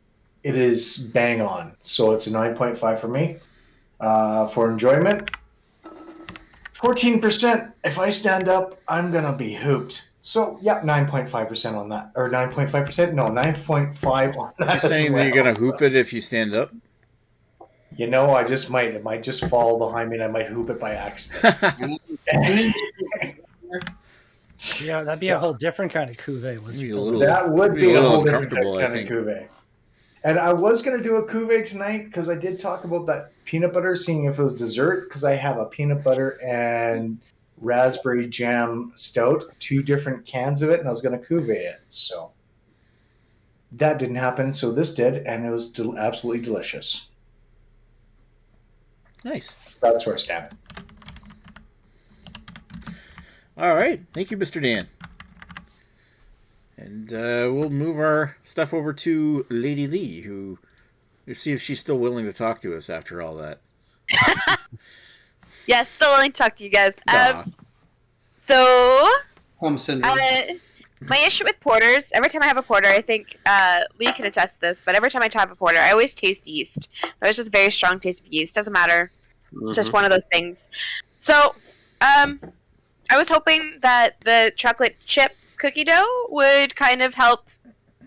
it is bang on. So it's a 9.5 for me. For enjoyment, 14%. If I stand up, I'm gonna be hooped. So yeah, 9.5% on that, or 9.5%. No, 9.5 on that. You're saying that you're gonna hoop it if you stand up? You know, I just might. It might just fall behind me, and I might hoop it by accident. Yeah, that'd be a whole different kind of cuvee. That would be a whole different uncomfortable, kind of cuvee. And I was going to do a cuvee tonight because I did talk about that peanut butter, seeing if it was dessert, because I have a peanut butter and raspberry jam stout, 2 different cans of it, and I was going to cuvee it. So that didn't happen. So this did, and it was absolutely delicious. Nice. That's where I stand. All right. Thank you, Mr. Dan. And we'll move our stuff over to Lady Lee, who we'll see if she's still willing to talk to us after all that. Yes, still willing to talk to you guys. So, Home syndrome. my issue with porters, every time I have a porter, I think Lee can attest to this, but every time I have a porter, I always taste yeast. There's just a very strong taste of yeast. Doesn't matter. It's just one of those things. So, I was hoping that the chocolate chip cookie dough would kind of help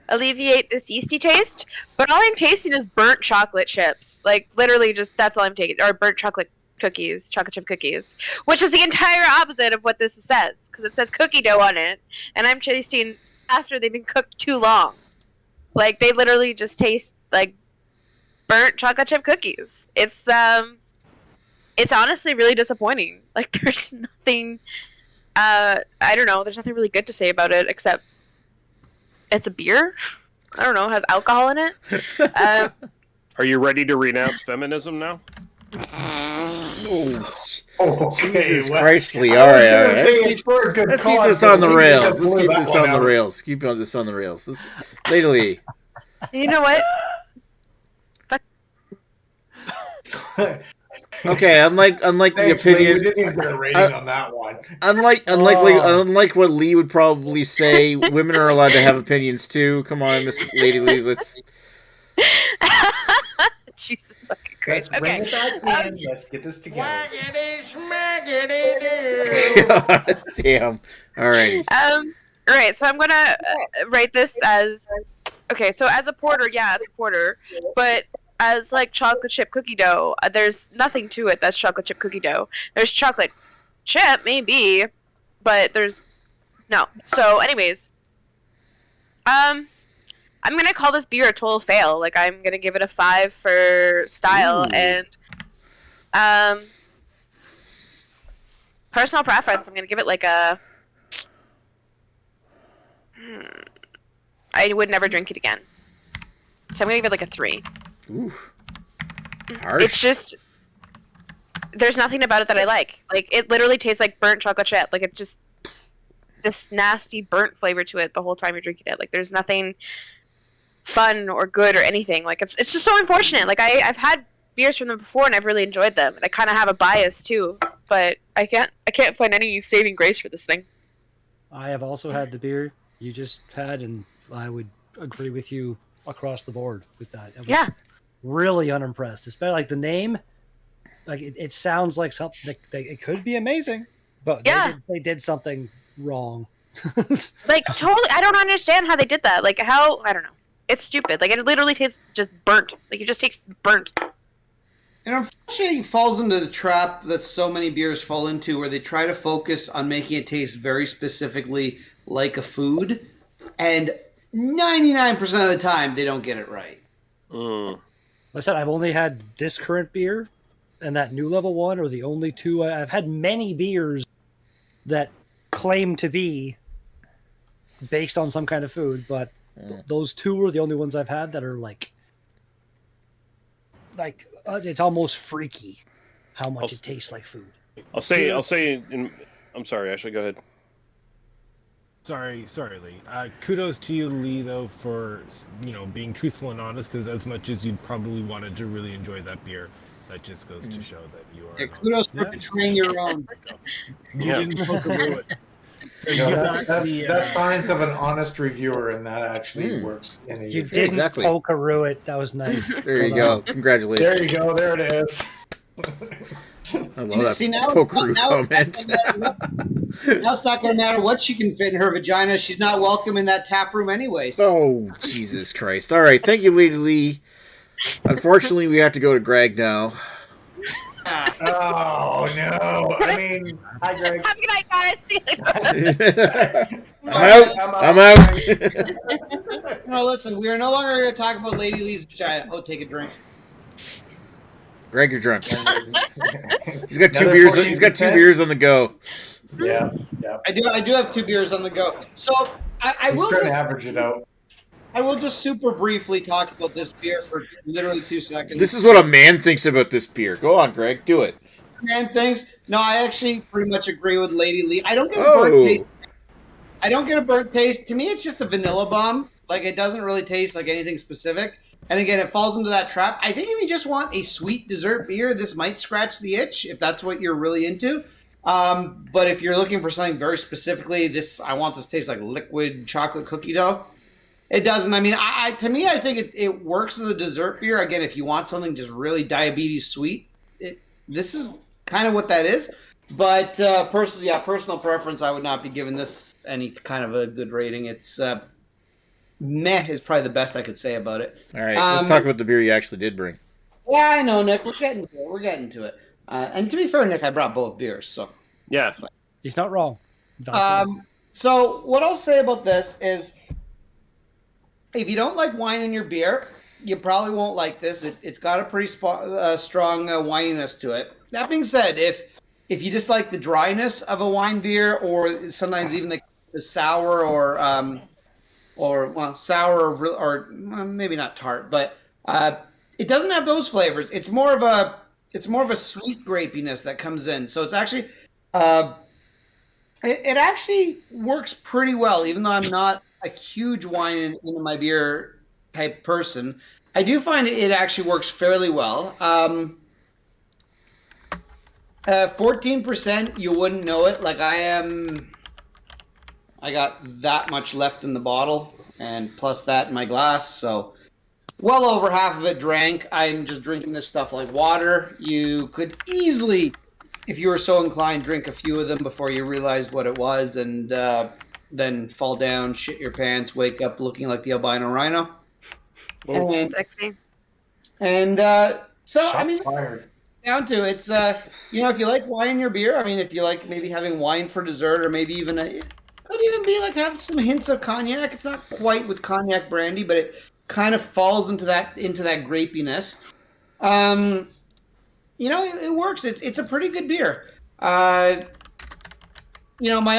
alleviate this yeasty taste, but all I'm tasting is burnt chocolate chips. Like, literally just, that's all I'm taking. Or burnt chocolate cookies, chocolate chip cookies, which is the entire opposite of what this says, because it says cookie dough on it, and I'm tasting after they've been cooked too long. Like, they literally just taste like burnt chocolate chip cookies. It's honestly really disappointing. Like, there's nothing, I don't know, there's nothing really good to say about it, except it's a beer. I don't know, it has alcohol in it. Are you ready to renounce feminism now? Okay, Jesus Christ, Lee. All right. Let's keep this on the rails. Let's keep this on the rails. Keep this on the rails. Lady Lee. You know what? Okay, unlike Thanks, the opinion, Lee. We didn't even get a rating on that one. Unlike what Lee would probably say, women are allowed to have opinions too. Come on, Miss Lady Lee, let's. Jesus fucking Christ. Let's bring Okay. it back in. Let's get this together. Damn. All right. Right. So I'm gonna rate this as okay. So as a porter, yeah, it's a porter, but as like chocolate chip cookie dough, there's nothing to it that's chocolate chip cookie dough. There's chocolate chip, maybe, but there's no. So, anyways, I'm gonna call this beer a total fail. Like, I'm gonna give it a 5 for style. Ooh. And personal preference, I'm gonna give it like a. I would never drink it again, so I'm gonna give it like a 3. Oof. Harsh. It's just there's nothing about it that I like. Like, it literally tastes like burnt chocolate chip. Like, it's just this nasty burnt flavor to it the whole time you're drinking it. Like, there's nothing fun or good or anything. Like, it's just so unfortunate. Like, I've had beers from them before and I've really enjoyed them. And I kind of have a bias too, but I can't find any saving grace for this thing. I have also had the beer you just had, and I would agree with you across the board with that. Yeah. Really unimpressed. Especially like the name, like it sounds like something. It could be amazing, but yeah, they did something wrong. Like, totally, I don't understand how they did that. Like, how, I don't know. It's stupid. Like, it literally tastes just burnt. Like, it just tastes burnt. And unfortunately, it falls into the trap that so many beers fall into, where they try to focus on making it taste very specifically like a food, and 99% of the time, they don't get it right. Like I said, I've only had this current beer and that new level one are the only two. I've had many beers that claim to be based on some kind of food, but those two are the only ones I've had that are like it's almost freaky how much it tastes like food. I'm sorry, Ashley, go ahead. Sorry, Lee. Kudos to you, Lee, though, for being truthful and honest. Because as much as you'd probably wanted to really enjoy that beer, That just goes to show that you are. Yeah, kudos for betraying your own. You didn't pokeroo it. So No, you that's, got the, that's signs of an honest reviewer, and that actually works. In a You didn't exactly. pokeroo it. That was nice. There you go. Congratulations. There you go. There it is. I love that See, now, pokeroo now, comment. now it's not going to matter what she can fit in her vagina. She's not welcome in that tap room anyways. Oh, Jesus Christ. All right. Thank you, Lady Lee. Unfortunately, we have to go to Greg now. Oh, no. I mean, hi, Greg. Have a good night, guys. See you later. I'm out. No, listen, we are no longer going to talk about Lady Lee's vagina. Oh, take a drink. Greg, you're drunk. He's got two beers. He's got 2 beers on the go. Yeah. I do have 2 beers on the go. So I will trying just to average it out. I will just super briefly talk about this beer for literally 2 seconds. This is what a man thinks about this beer. Go on, Greg. Do it. Man, thanks. No, I actually pretty much agree with Lady Lee. I don't get a burnt taste. I don't get a burnt taste. To me, it's just a vanilla bomb. Like, it doesn't really taste like anything specific. And again, it falls into that trap. I think if you just want a sweet dessert beer, this might scratch the itch if that's what you're really into. But if you're looking for something very specifically, I want this to taste like liquid chocolate cookie dough. It doesn't. I mean, to me, I think it works as a dessert beer. Again, if you want something just really diabetes sweet, this is kind of what that is. But personal preference, I would not be giving this any kind of a good rating. It's meh is probably the best I could say about it. All right, let's talk about the beer you actually did bring. Yeah, I know, Nick. We're getting to it. And to be fair, Nick, I brought both beers, so Yeah. He's not wrong. So what I'll say about this is, if you don't like wine in your beer, you probably won't like this. It's got a pretty strong wininess to it. That being said, if you just like the dryness of a wine beer, or sometimes even the sour or sour or maybe not tart, but it doesn't have those flavors. It's more of a sweet grapiness that comes in. So it's actually it actually works pretty well, even though I'm not a huge wine into my beer type person. I do find it actually works fairly well. 14%, you wouldn't know it. Like I got that much left in the bottle, and plus that in my glass, so well over half of it drank. I'm just drinking this stuff like water. You could easily, if you were so inclined, drink a few of them before you realized what it was, and then fall down, shit your pants, wake up looking like the albino rhino. Sexy. And so, Shots I mean, fired. down to it's if you like wine in your beer, I mean, if you like maybe having wine for dessert, or maybe even it could even be like have some hints of cognac. It's not quite with cognac brandy, but it kind of falls into that grapiness. It works. It's a pretty good beer. My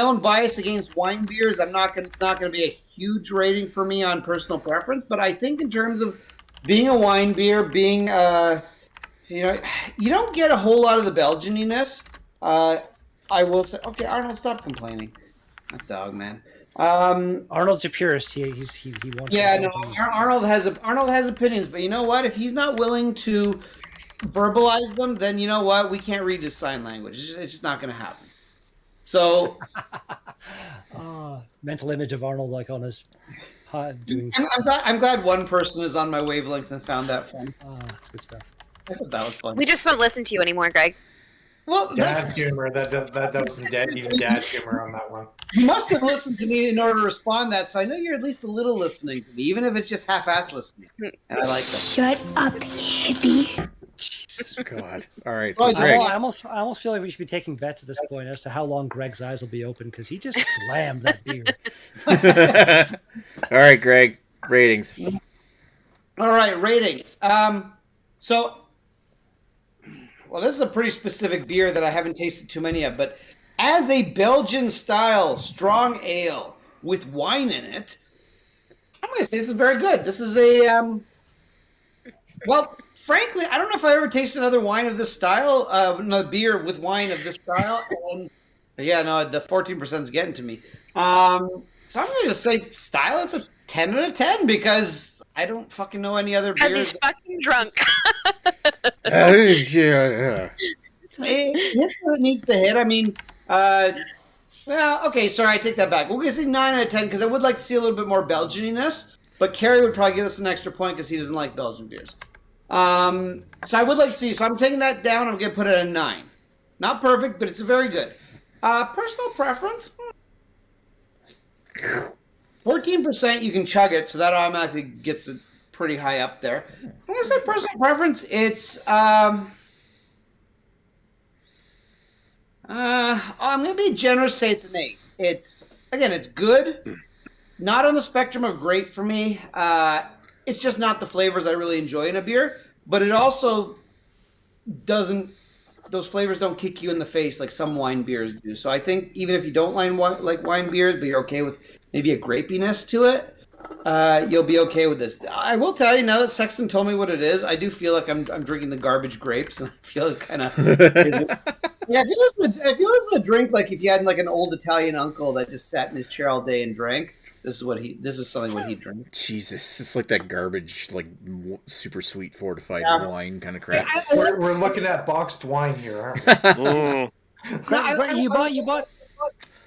own bias against wine beers, it's not gonna be a huge rating for me on personal preference, but I think in terms of being a wine beer, being you don't get a whole lot of the Belgianiness. I will say, okay, Arnold, stop complaining. That dog, man. Arnold's a purist. He wants. Yeah, no. Arnold has opinions, but you know what? If he's not willing to verbalize them, then you know what? We can't read his sign language. It's just not going to happen. So, mental image of Arnold like on his pod doing. I'm glad one person is on my wavelength and found that fun. That's good stuff. I thought that was fun. We just don't listen to you anymore, Greg. Well, Dad humor. That was some dad humor on that one. You must have listened to me in order to respond that, so I know you're at least a little listening to me, even if it's just half-ass listening. And I like that. Shut up, hippie. God. All right. So I Greg. almost feel like we should be taking bets at this point as to how long Greg's eyes will be open, because he just slammed that beer. All right, Greg. Ratings. All right, ratings. Well, this is a pretty specific beer that I haven't tasted too many of, but as a Belgian-style strong ale with wine in it, I'm going to say this is very good. This is a, well, frankly, I don't know if I ever tasted another wine of this style, another beer with wine of this style. And, yeah, no, the 14% is getting to me. So I'm going to just say style, it's a 10 out of 10 because I don't fucking know any other beers. Because he's fucking drunk. It needs to hit. I mean, well, okay, sorry, I take that back. We'll say 9 out of 10 because I would like to see a little bit more Belgianiness. But Kerry would probably give us an extra point because he doesn't like Belgian beers. So I would like to see. So I'm taking that down. I'm going to put it at a 9. Not perfect, but it's very good. Personal preference. 14%, you can chug it, so that automatically gets it pretty high up there. I'm going to say personal preference. It's I'm going to be generous. Say it's an 8. It's good. Not on the spectrum of great for me. It's just not the flavors I really enjoy in a beer. But it also doesn't. Those flavors don't kick you in the face like some wine beers do. So I think even if you don't like wine beers, but you're okay with maybe a grapiness to it, you'll be okay with this. I will tell you, now that Sexton told me what it is, I do feel like I'm drinking the garbage grapes, and I feel it kind of. Yeah, I feel it's a drink like if you had like an old Italian uncle that just sat in his chair all day and drank. This is something what he drank. Jesus, it's like that garbage, like super sweet fortified wine kind of crap. We're looking at boxed wine here, aren't we? You bought.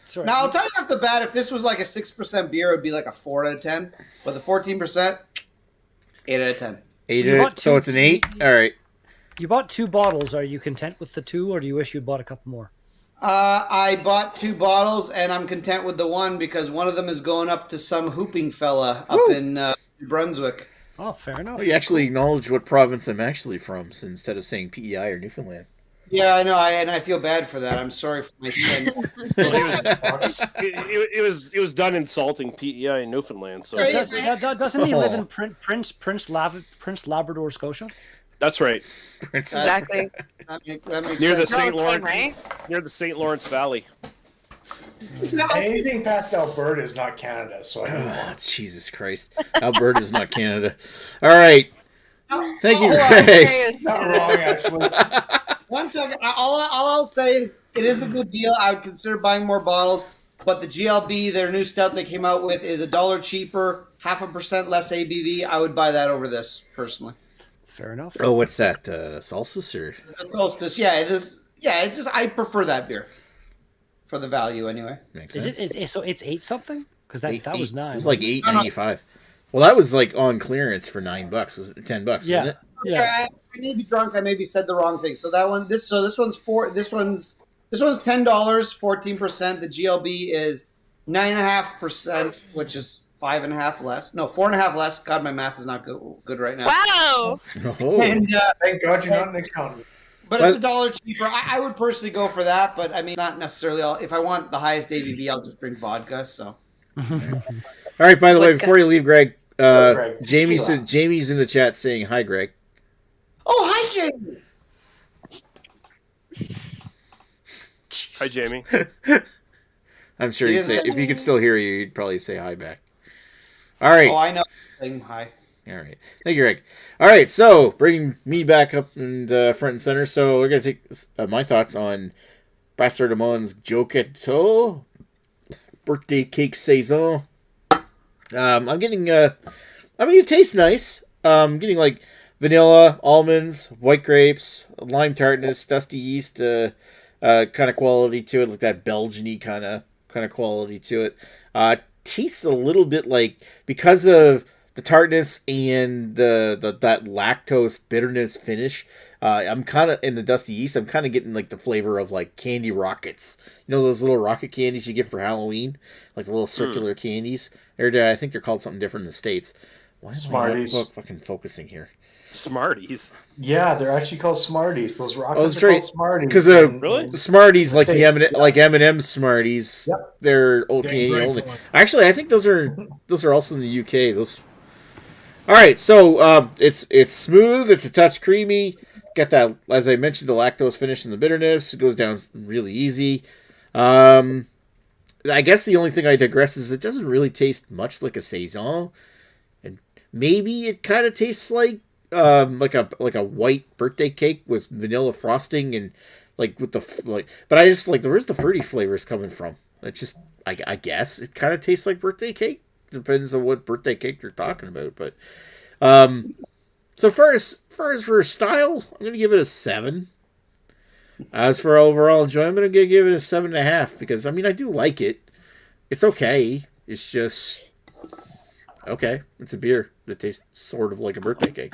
Sorry. Now I'll tell you off the bat, if this was like a 6% beer, it would be like a 4 out of 10. But the 14%, 8 out of 10. 8. So it's an 8. All right. You bought 2 bottles. Are you content with the 2, or do you wish you bought a couple more? I bought 2 bottles, and I'm content with the one because one of them is going up to some hooping fella up in New Brunswick. Oh, fair enough. Well, you actually acknowledge what province I'm actually from, so instead of saying PEI or Newfoundland. Yeah, I know, and I feel bad for that. I'm sorry for my sin. It was done insulting PEI in Newfoundland. So doesn't he live in Prince Labrador, Scotia? That's right. Exactly. That makes Near the sense. St. Lawrence, right? near the St. Lawrence Valley. Anything past Alberta is not Canada, so Jesus Christ. Alberta is not Canada. All right. Thank you, Hold on. Greg. not wrong, actually. 1 second. All I'll say is it is a good deal. I would consider buying more bottles, but the GLB, their new stout they came out with, is $1 cheaper, 0.5% less ABV. I would buy that over this personally. Fair enough. Oh, what's that? Solstice or? Solstice, yeah, it is. Yeah, it's just I prefer that beer for the value anyway. Makes sense. So it's 8 something? Because that was 9. It was like $8.95. Well, that was like on clearance for $9. Was it $10? Yeah. Wasn't it? Yeah. I may be drunk. I maybe said the wrong thing. So this one's $10, 14%. The GLB is 9.5%, which is 5.5 less. No, 4.5 less. God, my math is not good right now. Wow. Oh. And Thank God you're not an accountant. but it's $1 cheaper. I would personally go for that, but I mean, not necessarily. If I want the highest ABV, I'll just drink vodka. So. All right. By the way, before you leave, Greg, Greg. Jamie said Jamie's in the chat saying hi, Greg. Oh, hi, Jamie. Hi, Jamie. I'm sure He he'd say didn't say- if he could still hear you, he'd probably say hi back. All right. Oh, I know. Saying hi. All right. Thank you, Greg. All right. So bringing me back up and front and center. So we're gonna take my thoughts on Bastard de Mon's Joketo birthday cake saison. I'm getting. I mean, it tastes nice. I'm getting like vanilla, almonds, white grapes, lime tartness, dusty yeast, kind of quality to it, like that Belgian-y kind of quality to it. Tastes a little bit like, because of the tartness and that lactose bitterness finish. I'm kind of, in the dusty yeast, I'm kind of getting like the flavor of like candy rockets. You know those little rocket candies you get for Halloween, like the little circular candies. I think they're called something different in the States. Why am Smarties. I not fucking focusing here? Smarties. Yeah, they're actually called Smarties. Those rockets that's are right. called Smarties. Because Really? Smarties, like the States, like M&M Smarties, Yep. they're old Canadian Dangerous only. ones. Actually, I think those are also in the UK. Those. All right, so it's smooth. It's a touch creamy. Got that, as I mentioned, the lactose finish and the bitterness. It goes down really easy. I guess the only thing I digress is it doesn't really taste much like a saison, and maybe it kind of tastes like a white birthday cake with vanilla frosting and like with the But I just like, where's the fruity flavors coming from? It's just I guess it kind of tastes like birthday cake. Depends on what birthday cake they're talking about, but So first for style, I'm going to give it a 7. As for overall enjoyment, I'm going to give it a 7.5 because, I mean, I do like it. It's okay. It's just okay. It's a beer that tastes sort of like a birthday cake.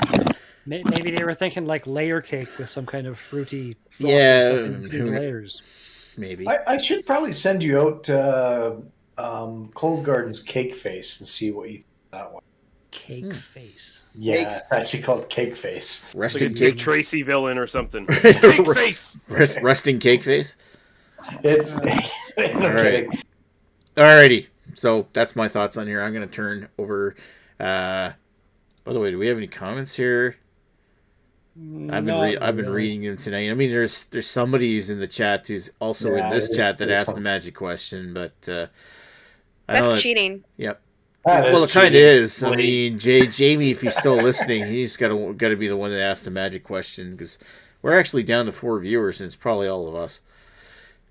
Maybe they were thinking like layer cake with some kind of fruity frosting Yeah, stuff in between the layers. Maybe. I should probably send you out Cold Garden's Cake Face and see what you think of that one. Cake face. Yeah, it's actually called Cake Face. Like a Resting Dick cake. Tracy villain or something. Cake face. Resting cake face. It's All right. Alrighty. So that's my thoughts on here. I'm going to turn over. By the way, do we have any comments here? I've been reading them tonight. I mean, there's somebody who's in the chat who's also in this chat that asked the magic question, but I know That's cheating. Yep. That Well, is it kind of cheating. is. I mean, Jamie, if he's still listening, he's got to be the one that asked the magic question because we're actually down to 4 viewers, and it's probably all of us.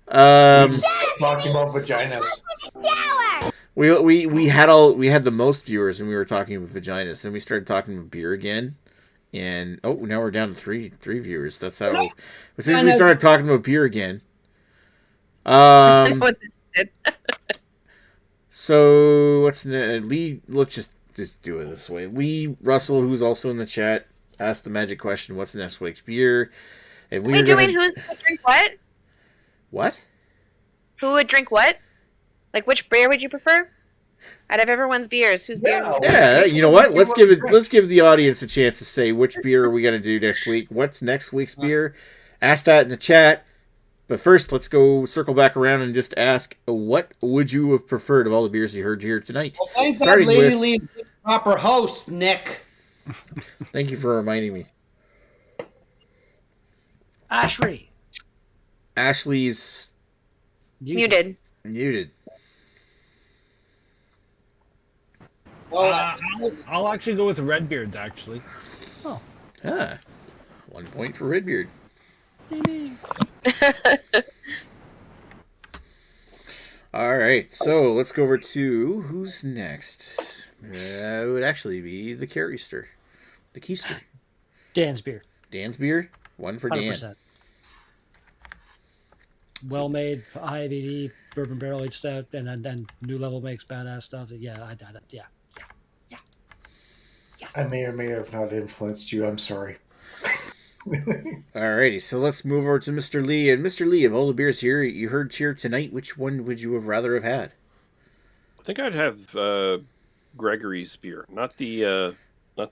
Talking about vaginas. Shower. We had the most viewers when we were talking about vaginas. Then we started talking about beer again, and now we're down to three viewers. That's how. As soon as we started talking about beer again. So what's Lee? Let's just do it this way. Lee Russell, who's also in the chat, asked the magic question: "What's next week's beer?" And Who's would drink what? What? Who would drink what? Like, which beer would you prefer? Out of everyone's beers, whose beer? Yeah, you know what? Let's give the audience a chance to say which beer are we gonna do next week. What's next week's beer? Ask that in the chat. But first, let's go circle back around and just ask, what would you have preferred of all the beers you heard here tonight? Well, thanks, Starting Lady Lee's proper host, Nick. Thank you for reminding me. Ashley's muted. Well, I'll actually go with Redbeards, actually. Oh. 1 point for Redbeard. All right, so let's go over to who's next. It would actually be the Keister. The Keister. Dan's beer. Dan's beer? 1 for 100%. Dan. Well made, high ABV, bourbon barrel aged stout, and New Level makes badass stuff. Yeah, yeah. I may or may have not influenced you. I'm sorry. Alrighty, so let's move over to Mr. Lee. And Mr. Lee, of all the beers here you heard here tonight, which one would you have rather have had? I think I'd have Gregory's beer, not the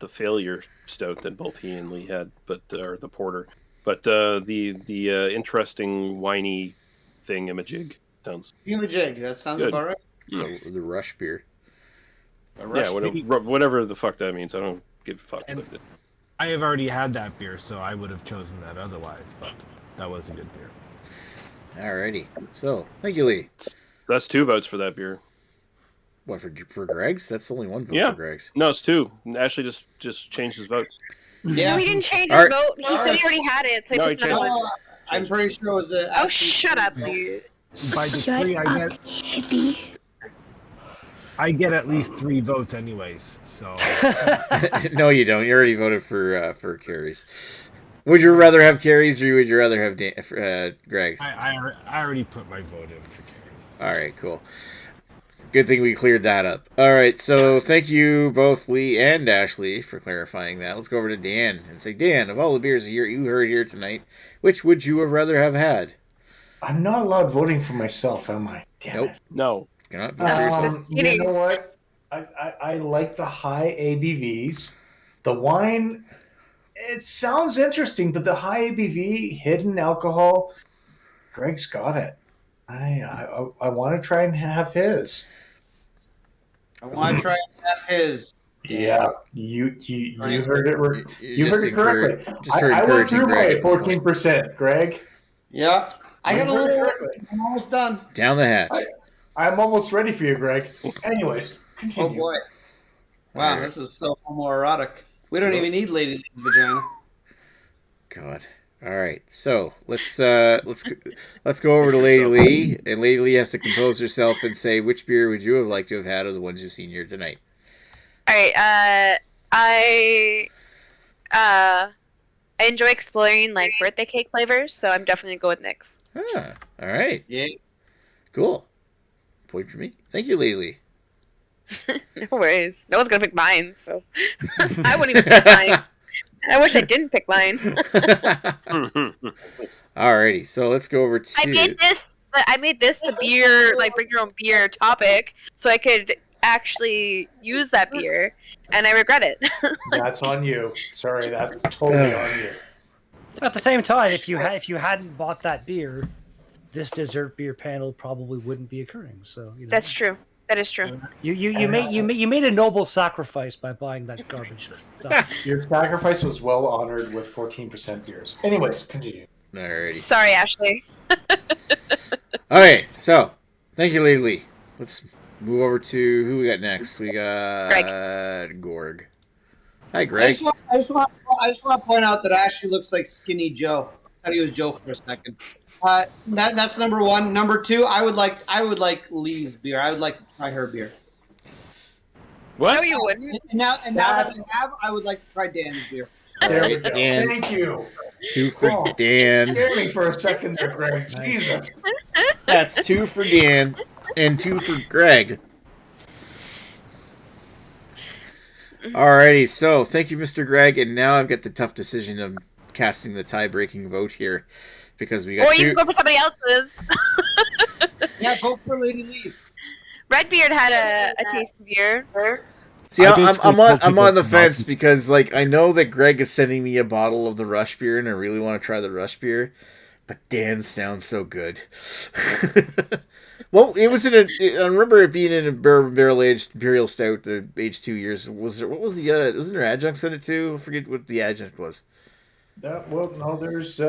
failure stout that both he and Lee had, but or the porter, but the interesting winey thingamajig sounds. Thingamajig, that sounds good. About right. Mm. The Rush beer. Yeah, whatever the fuck that means. I don't give a fuck. I have already had that beer, so I would have chosen that otherwise, but that was a good beer. Alrighty. So, thank you, Lee. That's 2 votes for that beer. What, for Greg's? That's only 1 vote for Greg's. No, it's 2. Ashley just changed his vote. Yeah. No, he didn't change his vote. He said he already had it, so he put another one. I'm pretty sure it was a... Oh, shut up, dude. By decree, I get at least 3 votes anyways, so... No, you don't. You already voted for Carrie's. Would you rather have Carrie's or would you rather have Greg's? I already put my vote in for Carrie's. All right, cool. Good thing we cleared that up. All right, so thank you both, Lee and Ashley, for clarifying that. Let's go over to Dan and say, Dan, of all the beers you heard here tonight, which would you have rather have had? I'm not allowed voting for myself, am I? Damn it. No. Cannot vote for yourself. You know what? I like the high ABVs. The wine, it sounds interesting, but the high ABV, hidden alcohol, Greg's got it. I want to try and have his. I want to try and have his. Yeah, you heard it. You heard it correctly. I went through my 14%, Greg. Yeah, I got a little. I'm almost done. Down the hatch. I'm almost ready for you, Greg. Anyways, continue. Oh boy! Wow, this is so homoerotic. We don't even need Lady Lee's vagina. God. All right, so let's go over to Lady Lee, and Lady Lee has to compose herself and say which beer would you have liked to have had of the ones you've seen here tonight. All right, I I enjoy exploring like birthday cake flavors, so I'm definitely gonna go with Nick's. Ah, all right. Yeah. Cool. Point for me. Thank you, Lily. No worries. No one's gonna pick mine, so I wouldn't even pick mine. I wish I didn't pick mine. Alrighty, so let's go over to. I made this the beer, like bring your own beer topic, so I could actually use that beer, and I regret it. That's on you. Sorry, that's totally on you. At the same time, if you hadn't bought that beer, this dessert beer panel probably wouldn't be occurring. So That's true. That is true. You made a noble sacrifice by buying that garbage stuff. Your sacrifice was well honored with 14% beers. Anyways, continue. Alrighty. Sorry, Ashley. Okay, so thank you, Lily. Let's move over to who we got next. We got Gorg. Hi, Greg. I just want to point out that Ashley looks like Skinny Joe. I thought he was Joe for a second. That's number one. Number two, I would like Lee's beer. I would like to try her beer. What? No, you wouldn't. And now that I have, I would like to try Dan's beer. There we go. Dan. Thank you. 2 for Dan. Scared me for a second there, Greg. Jesus. That's 2 for Dan and 2 for Greg. Alrighty, so thank you, Mr. Greg, and now I've got the tough decision of casting the tie-breaking vote here because we got Or two. you can go for somebody else's. Yeah, go for Lady Lee's. Redbeard had a taste of beer. See, I I'm basically on told I'm people on the not fence to- because like I know that Greg is sending me a bottle of the Rush beer, and I really want to try the Rush beer, but Dan sounds so good. Well, it was I remember it being in a barrel aged imperial stout, the aged 2 years. Wasn't there adjuncts in it too? I forget what the adjunct was. Well, no, there's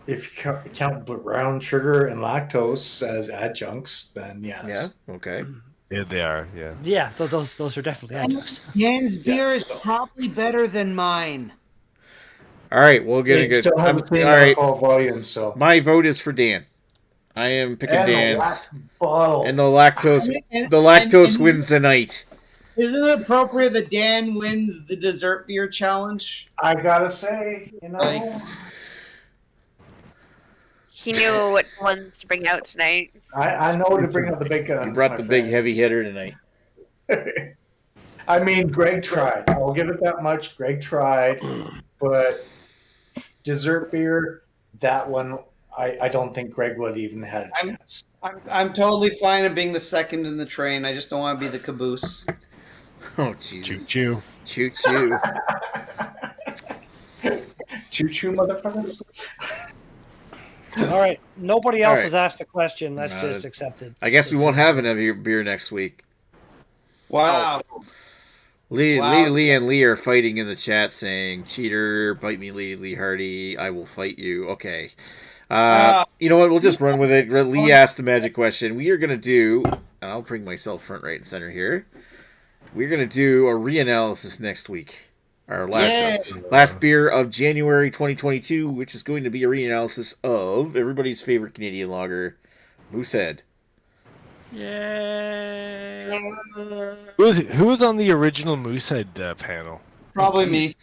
if you count brown sugar and lactose as adjuncts, then yes. Yeah. Okay. Yeah, they are. Yeah. Yeah, those are definitely adjuncts. Dan's beer is probably better than mine. All right, we'll get a It good. still has the same all right, alcohol volume, so. my vote is for Dan. I am picking And the Dan's, last bottle. and the lactose And- wins the night. Isn't it appropriate that Dan wins the dessert beer challenge? I gotta say, He knew what ones to bring out tonight. I know to bring out the big guns. You brought my the big friends. heavy hitter tonight. I mean, Greg tried. I'll give it that much. Greg tried, but dessert beer, that one, I don't think Greg would even had a chance. I'm totally fine at being the second in the train. I just don't want to be the caboose. Oh, Choo Jesus. choo. Choo choo. Choo choo, motherfuckers. All right, nobody else right. has asked the question. That's No, just accepted. I guess we won't have another beer next week. Wow. Lee and Lee are fighting in the chat saying, cheater, bite me, Lee Hardy, I will fight you. Okay. You know what? We'll just run with it. Lee asked the magic question. We are going to do, and I'll bring myself front, right, and center here. We're going to do a reanalysis next week. Our last beer of January 2022, which is going to be a reanalysis of everybody's favorite Canadian lager, Moosehead. Yay! Who was on the original Moosehead panel? Probably me.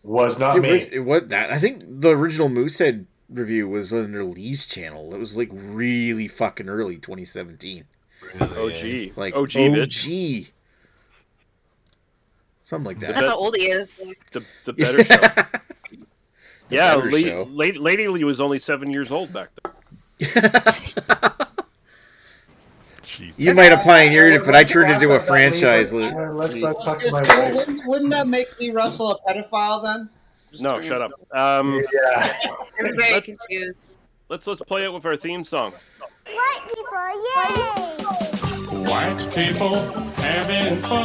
Was not me. I think the original Moosehead review was under Lee's channel. It was like really fucking early 2017. OG. Like OG, bitch. Something like that. That's how old he is. The better show. Yeah, better show. Lady Lee was only 7 years old back then. You might have pioneered it, but I turned it into a franchise. Let's not talk to my So wife. wouldn't that make Lee Russell a pedophile then? No, shut up. Yeah. I'm very confused. Let's play it with our theme song. White people, yay! White people having fun.